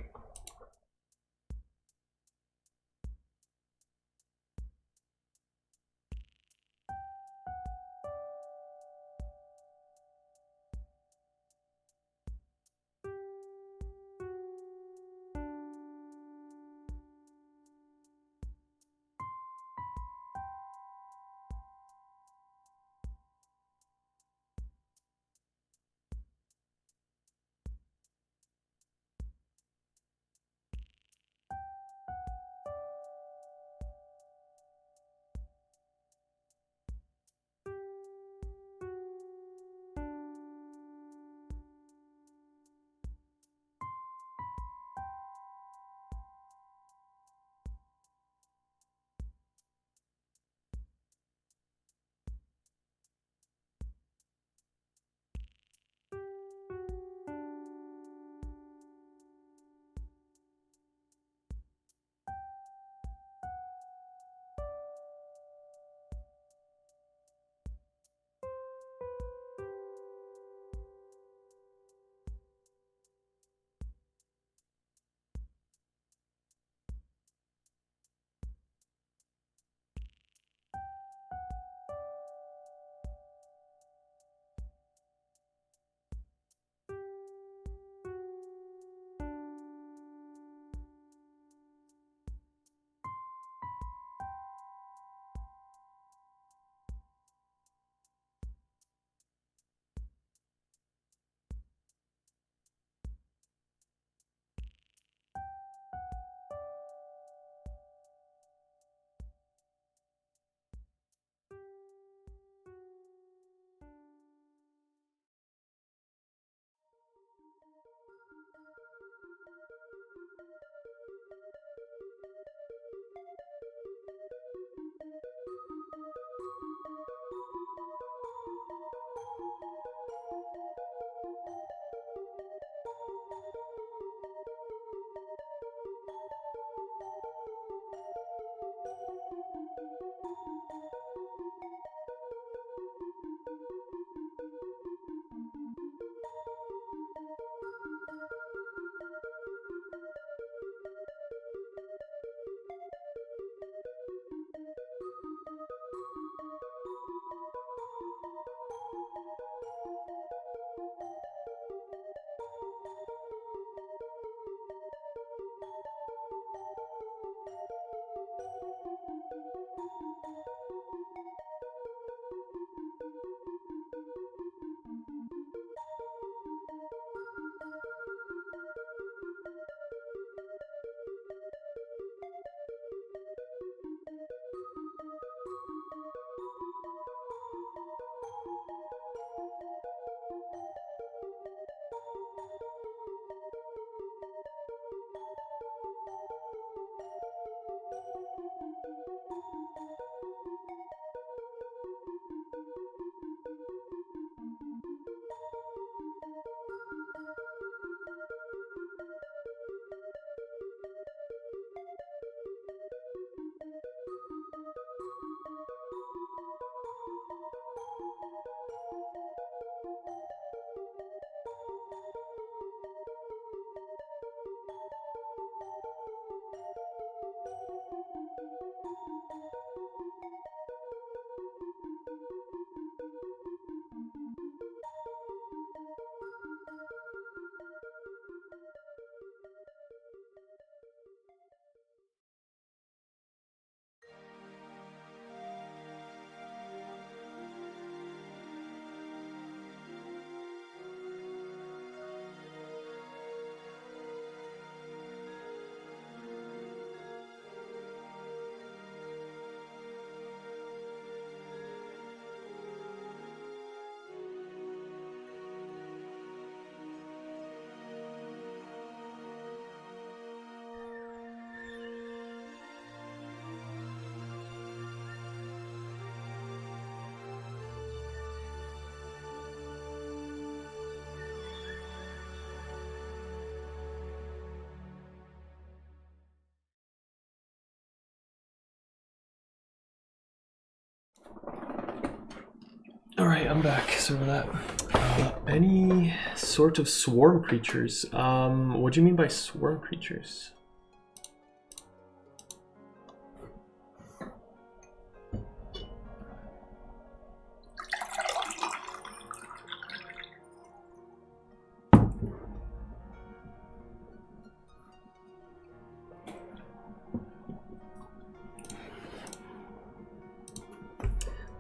Alright, I'm back. Sorry about that. Any sort of swarm creatures? What do you mean by swarm creatures?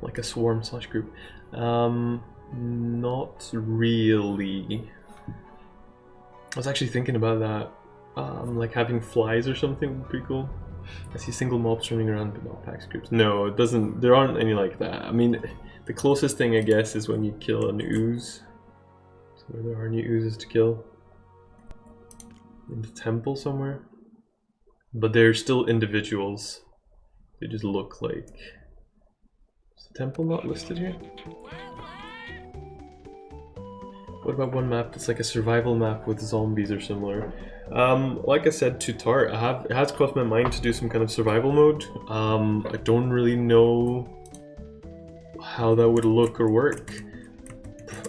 Like a swarm slash group. Not really. I was actually thinking about that. Like having flies or something would be pretty cool. I see single mobs running around but not packs groups. No, it doesn't. There aren't any like that. I mean, the closest thing I guess is when you kill an ooze. So where there are new oozes to kill. In the temple somewhere. But they're still individuals. They just look like... Is the temple not listed here? What about one map that's like a survival map with zombies or similar? Like I said to Tart, it has crossed my mind to do some kind of survival mode. I don't really know how that would look or work.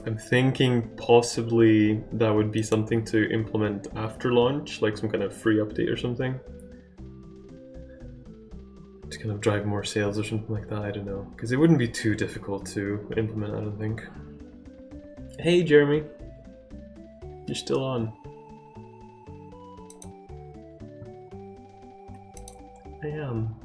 I'm thinking possibly that would be something to implement after launch, like some kind of free update or something. To kind of drive more sales or something like that, I don't know. Because it wouldn't be too difficult to implement, I don't think. Hey Jeremy, you're still on. I am.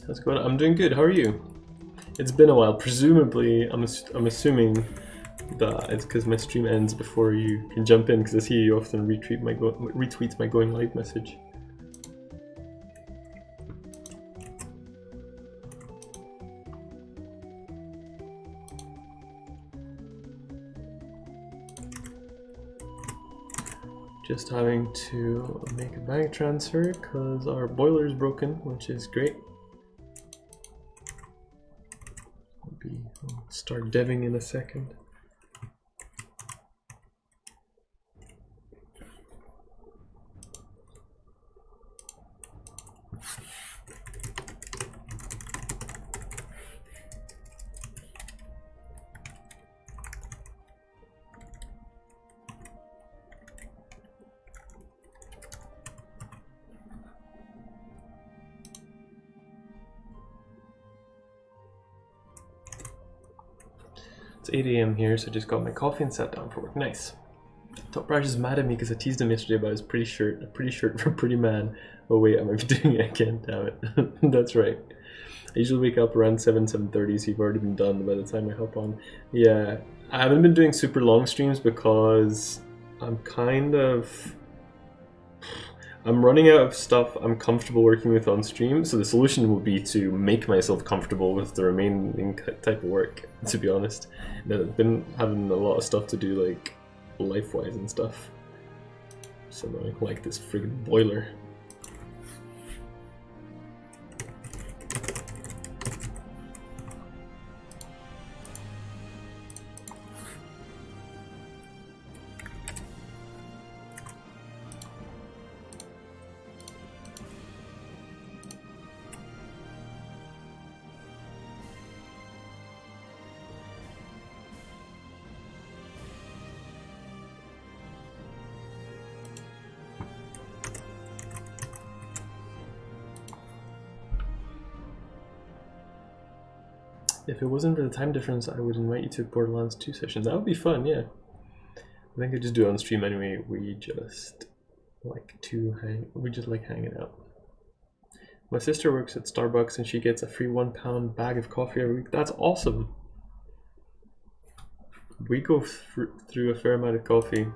How's it going? I'm doing good. How are you? It's been a while. Presumably, I'm assuming that it's because my stream ends before you can jump in, because I see you often retweet my going live message. Just having to make a bank transfer because our boiler is broken, which is great. I'll start deving in a second. It's 8 AM here, so I just got my coffee and sat down for work. Nice. Top Brash is mad at me because I teased him yesterday about his pretty shirt for Pretty Man. Oh wait, I might be doing it again, damn it. That's right. I usually wake up around 7:30, so you've already been done by the time I hop on. Yeah, I haven't been doing super long streams because I'm running out of stuff I'm comfortable working with on stream, so the solution will be to make myself comfortable with the remaining type of work, to be honest. And I've been having a lot of stuff to do, like, life-wise and stuff. So annoying, like this friggin' boiler. If it wasn't for the time difference, I would invite you to Borderlands 2 session. That would be fun, yeah. I think I just do it on stream anyway. We just like hanging out. My sister works at Starbucks and she gets a free £1 bag of coffee every week. That's awesome. We go through a fair amount of coffee.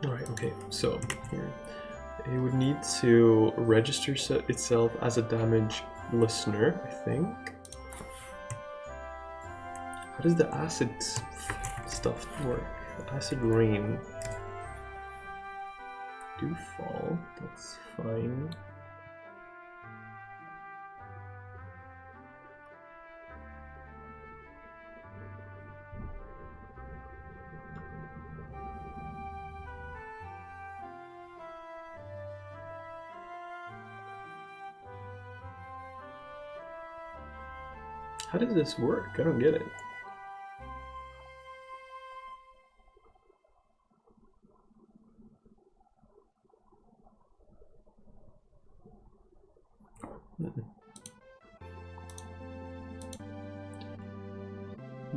Alright, okay, so here. It would need to register itself as a damage listener, I think. How does the acid stuff work? Acid rain. Do fall, that's fine. How does this work? I don't get it.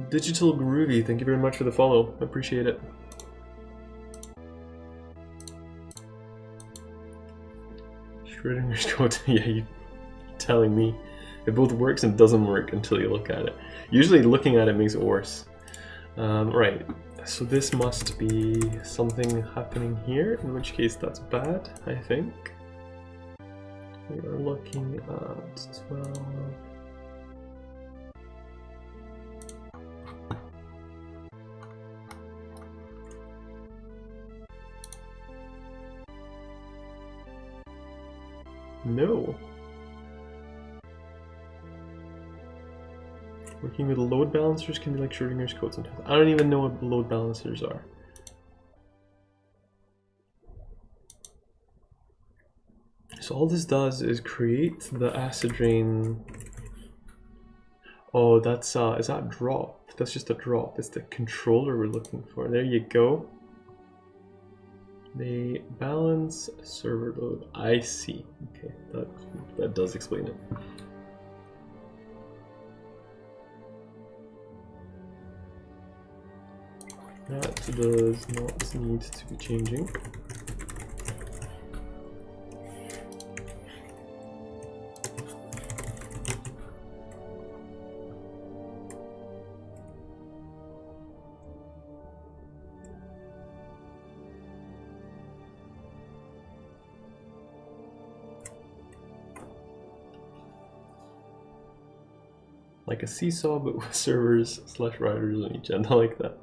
Digital Groovy, thank you very much for the follow. I appreciate it. Schrodinger's code, yeah, you telling me. It both works and doesn't work until you look at it. Usually looking at it makes it worse. Right, so this must be something happening here, in which case that's bad, I think. We are looking at 12. No. Working with load balancers can be like Schrodinger's code sometimes. I don't even know what load balancers are. So all this does is create the acid rain. Oh, that's is that drop? That's just a drop. It's the controller we're looking for. There you go. They balance server load. I see. Okay, that does explain it. That does not need to be changing. Like a seesaw, but with servers / routers on each end. I like that.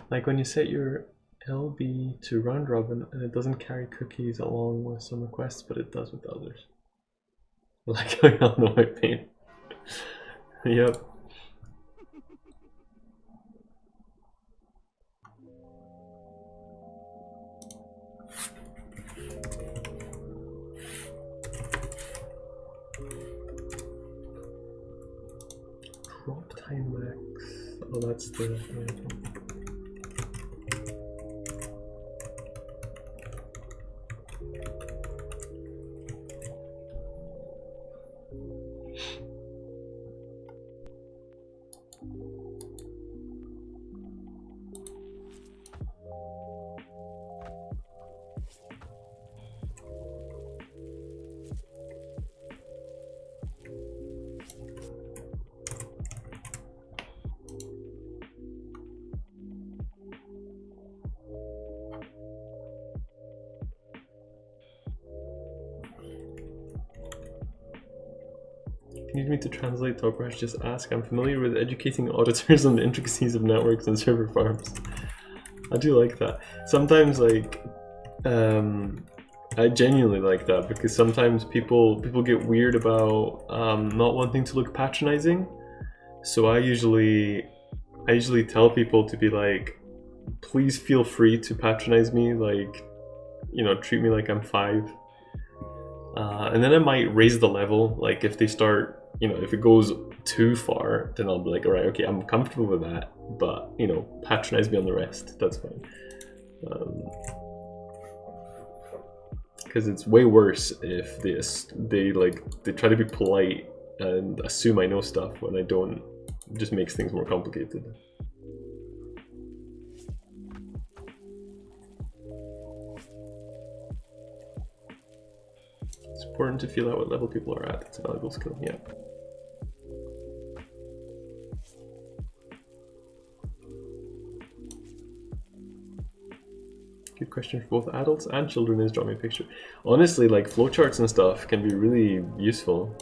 Like when you set your LB to round robin and it doesn't carry cookies along with some requests, but it does with others. Like how y'all know my pain. Yep. Drop time max. Oh, that's the. Need me to translate TalkRush? Just ask. I'm familiar with educating auditors on the intricacies of networks and server farms. I do like that. Sometimes, like, I genuinely like that because sometimes people get weird about not wanting to look patronizing. So I usually tell people to be like, please feel free to patronize me. Like, you know, treat me like I'm 5. And then I might raise the level. Like if they start, you know, if it goes too far, then I'll be like, all right, okay, I'm comfortable with that, but you know, patronize me on the rest. That's fine. Because it's way worse if they try to be polite and assume I know stuff when I don't. It just makes things more complicated. It's important to feel out what level people are at. It's a valuable skill, yeah. Good question for both adults and children is draw me a picture. Honestly, like flowcharts and stuff can be really useful.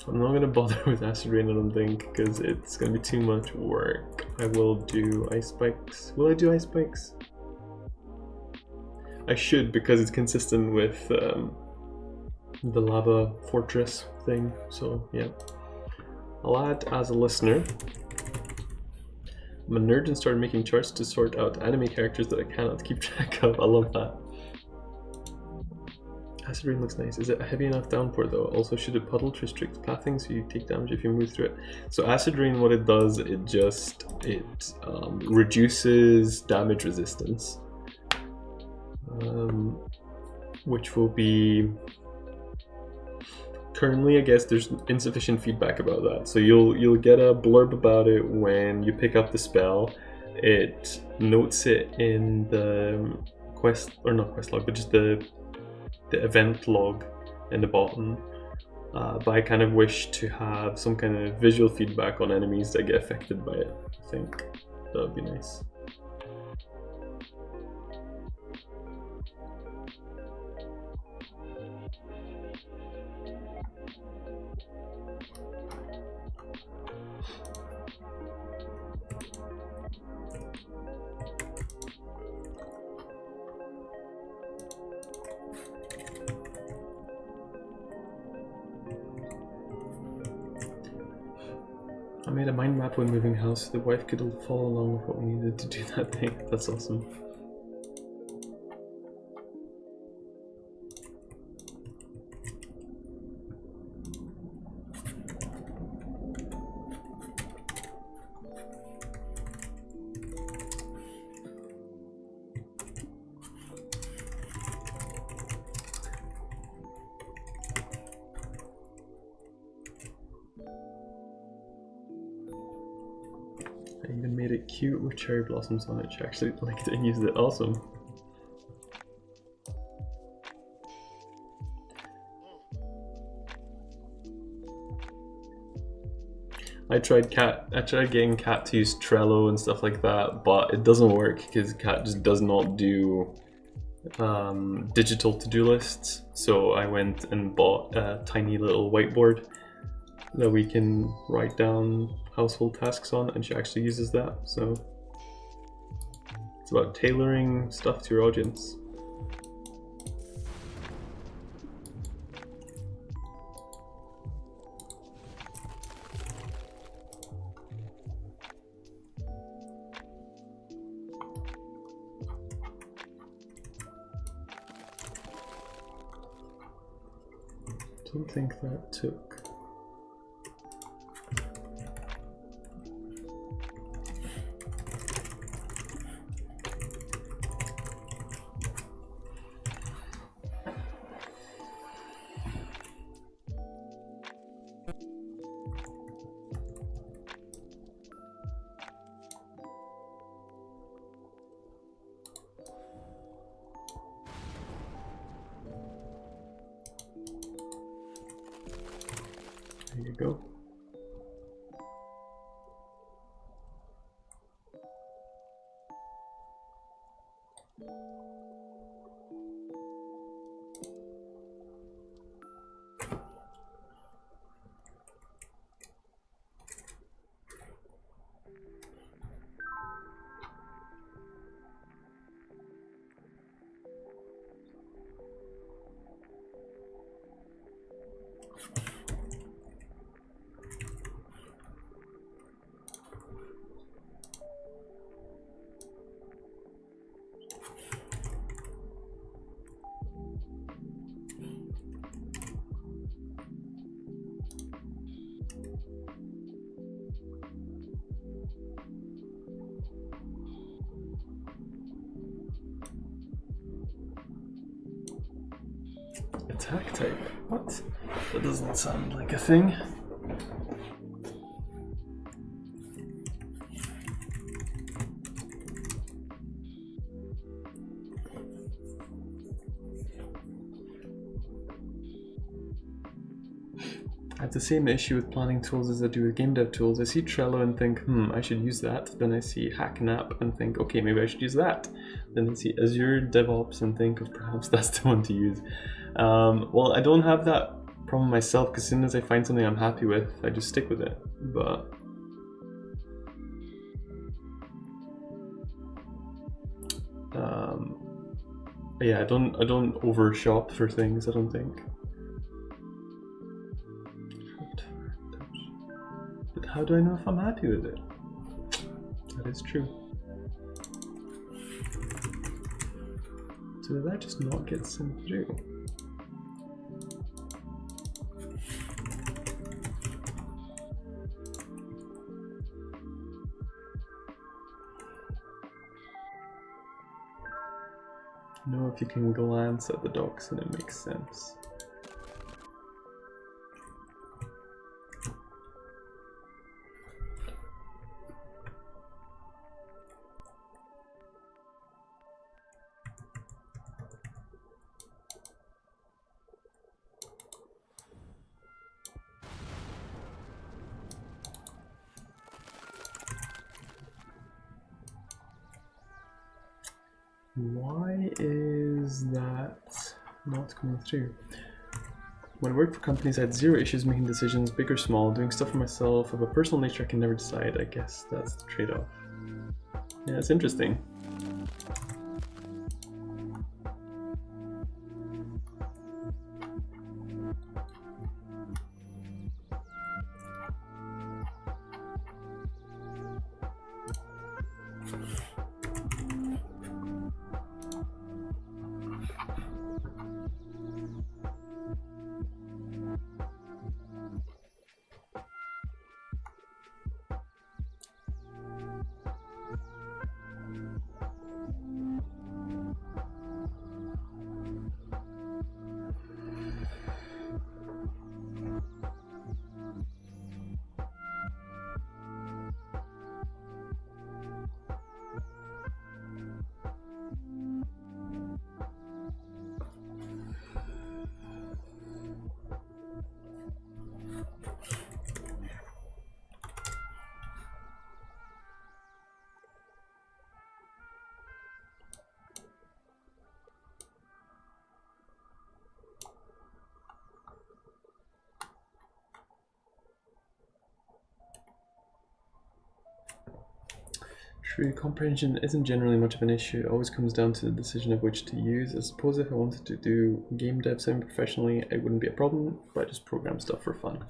I'm not going to bother with Acid Rain, I don't think, because it's going to be too much work. I will do Ice Spikes. Will I do Ice Spikes? I should, because it's consistent with the Lava Fortress thing, so yeah. I'll add as a listener. I'm a nerd and started making charts to sort out anime characters that I cannot keep track of. I love that. Acid Rain looks nice. Is it a heavy enough downpour though? Also, should a puddle to restrict pathing so you take damage if you move through it? So Acid Rain, what it does, it reduces damage resistance, which will be currently, I guess there's insufficient feedback about that. So you'll get a blurb about it when you pick up the spell. It notes it in the quest, or not quest log, but just the event log in the bottom. But I kind of wish to have some kind of visual feedback on enemies that get affected by it. I think that would be nice. I made a mind map when moving house so the wife could follow along with what we needed to do that thing. That's awesome. I even made it cute with cherry blossoms on it. She actually liked it and used it. Awesome. I tried getting Cat to use Trello and stuff like that, but it doesn't work because Cat just does not do digital to-do lists. So I went and bought a tiny little whiteboard that we can write down household tasks on, and she actually uses that. So it's about tailoring stuff to your audience. Don't think that took. There you go. Attack type? What? That doesn't sound like a thing. I have the same issue with planning tools as I do with game dev tools. I see Trello and think, I should use that. Then I see Hacknap and think, okay, maybe I should use that. Then I see Azure DevOps and think of perhaps that's the one to use. Well, I don't have that problem myself because as soon as I find something I'm happy with, I just stick with it. But yeah, I don't over shop for things, I don't think. But how do I know if I'm happy with it? That is true. So did that just not get sent through? Know if you can glance at the docs and it makes sense. Why is that not coming through? When I worked for companies, I had zero issues making decisions, big or small, doing stuff for myself. Of a personal nature, I can never decide. I guess that's the trade-off. Yeah, it's interesting. True, comprehension isn't generally much of an issue. It always comes down to the decision of which to use. I suppose if I wanted to do game dev semi-professionally, it wouldn't be a problem, but I just program stuff for fun.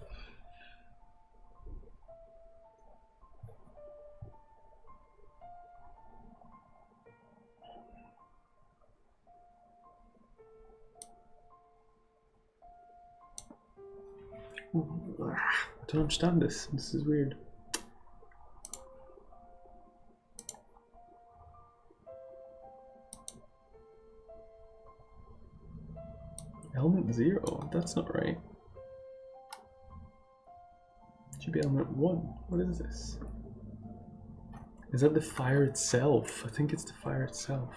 I don't understand this. This is weird. Element 0? That's not right. It should be element 1. What is this? Is that the fire itself? I think it's the fire itself.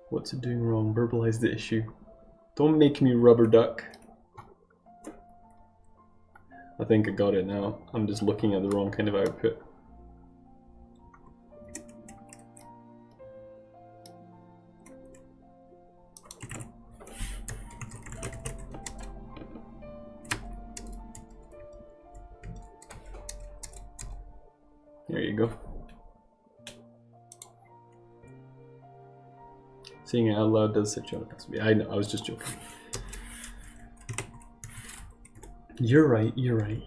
What's it doing wrong? Verbalize the issue. Don't make me rubber duck. I think I got it now. I'm just looking at the wrong kind of output. There you go. Saying it out loud does set you on a path. I know, I was just joking. You're right, you're right.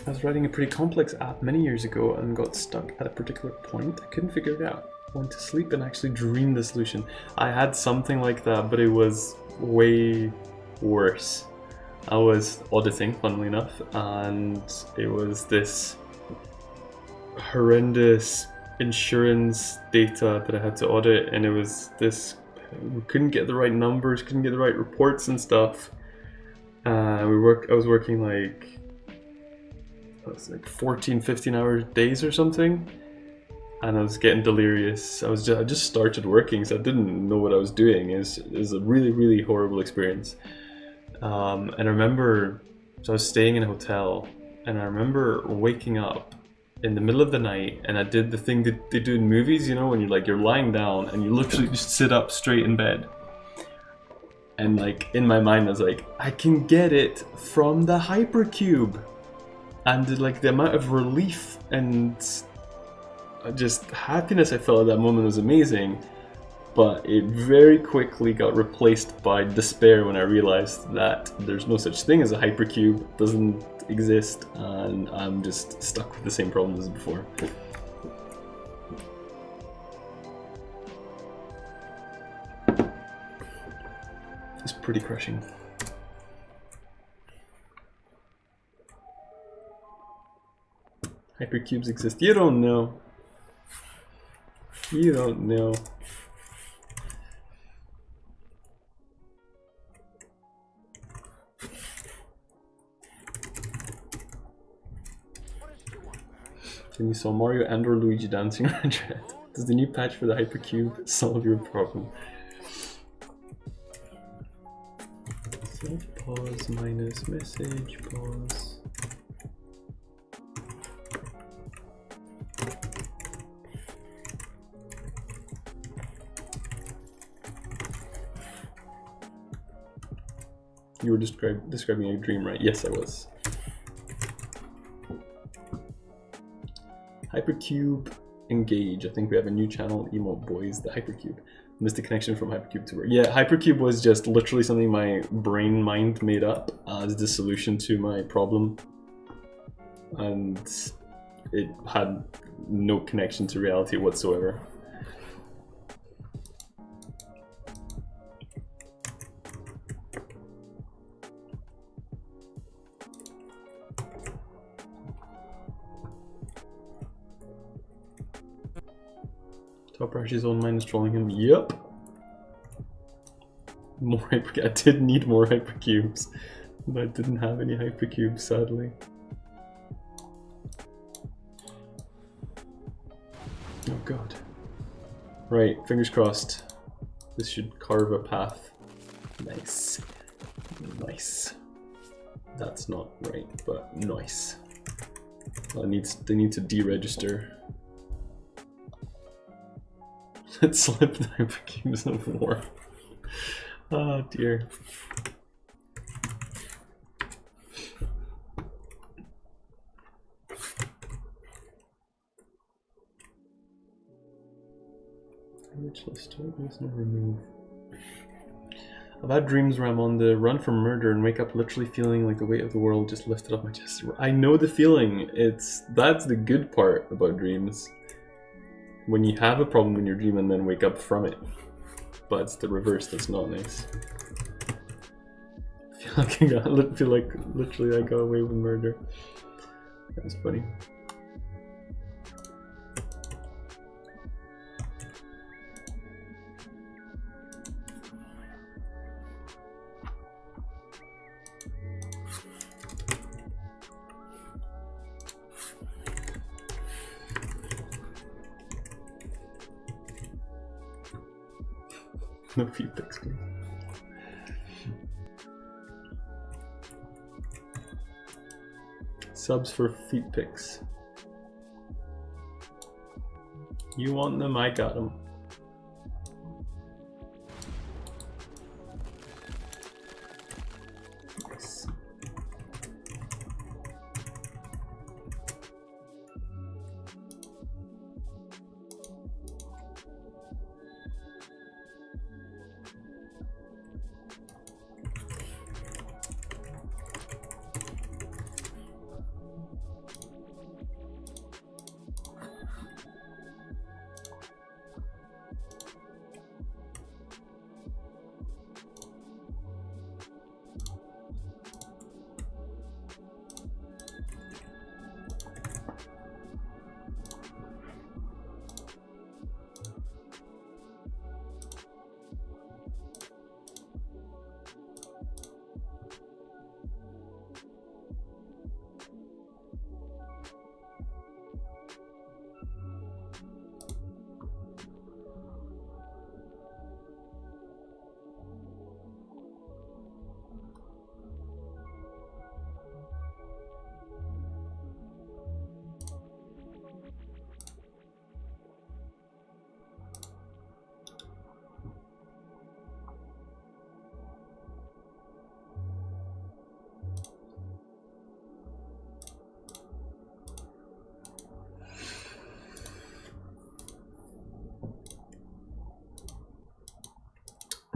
I was writing a pretty complex app many years ago and got stuck at a particular point. I couldn't figure it out. Went to sleep and actually dreamed the solution. I had something like that, but it was way worse. I was auditing, funnily enough, and it was this horrendous insurance data that I had to audit, and it was this, we couldn't get the right numbers, couldn't get the right reports and stuff. I was working like 14, 15 hour days or something, and I was getting delirious. I just started working, so I didn't know what I was doing. It was a really, really horrible experience. And I remember, so I was staying in a hotel, and I remember waking up in the middle of the night, and I did the thing that they do in movies, you know, when you're lying down and you literally just sit up straight in bed. And like in my mind, I was like, I can get it from the hypercube. And like the amount of relief and just happiness I felt at that moment was amazing, but it very quickly got replaced by despair when I realized that there's no such thing as a hypercube, it doesn't exist, and I'm just stuck with the same problems as before. It's pretty crushing. Hypercubes exist. You don't know. You don't know. Can you saw Mario and or Luigi dancing around your head? Does the new patch for the Hypercube solve your problem? Self pause minus message pause. You were describing a dream, right? Yes, I was. Hypercube engage. I think we have a new channel, Emote Boys, the Hypercube. Missed the connection from Hypercube to work. Yeah, Hypercube was just literally something my brain mind made up as the solution to my problem. And it had no connection to reality whatsoever. Top Rush's own mind is trolling him. Yep. More hyper. I did need more hypercubes, but I didn't have any hypercubes, sadly. Oh god. Right, fingers crossed. This should carve a path. Nice. Nice. That's not right, but nice. Well, they need to deregister. Let's slip the hypercubes of war. Oh dear. Which list is not remove. I've had dreams where I'm on the run from murder and wake up literally feeling like the weight of the world just lifted off my chest. I know the feeling. That's the good part about dreams. When you have a problem in your dream and then wake up from it. but it's the reverse that's not nice. I feel like literally I got away with murder. That's funny. No feet pics, please. Subs for feet pics. You want them? I got them. Nice.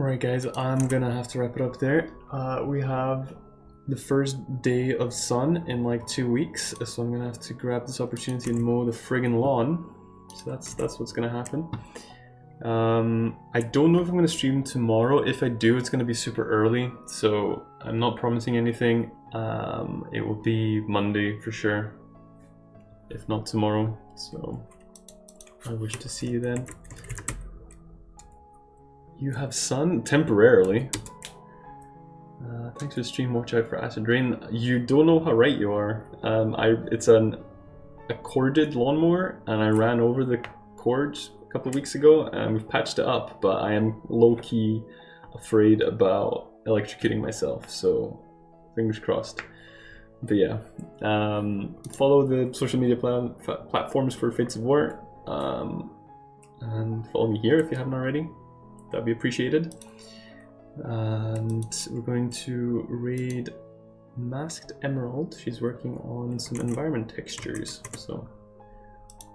Alright guys, I'm gonna have to wrap it up there. We have the first day of sun in like 2 weeks, so I'm gonna have to grab this opportunity and mow the friggin' lawn. So that's what's gonna happen. I don't know if I'm gonna stream tomorrow. If I do, it's gonna be super early, so I'm not promising anything. It will be Monday for sure, if not tomorrow, so I wish to see you then. You have sun temporarily. Thanks for the stream. Watch out for acid rain. You don't know how right you are. It's a corded lawnmower, and I ran over the cords a couple of weeks ago, and we've patched it up. But I am low key afraid about electrocuting myself. So fingers crossed. But yeah, follow the social media platforms for Fates of War, and follow me here if you haven't already. That'd be appreciated. And we're going to raid Masked Emerald. She's working on some environment textures, so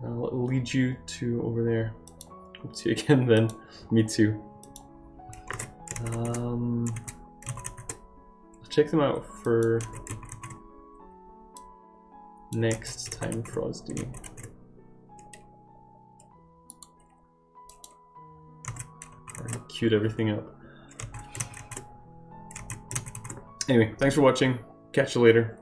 I'll lead you to over there. Hope to see you again then. Me too. I'll check them out for next time, Frosty. Queued everything up. Anyway, thanks for watching. Catch you later.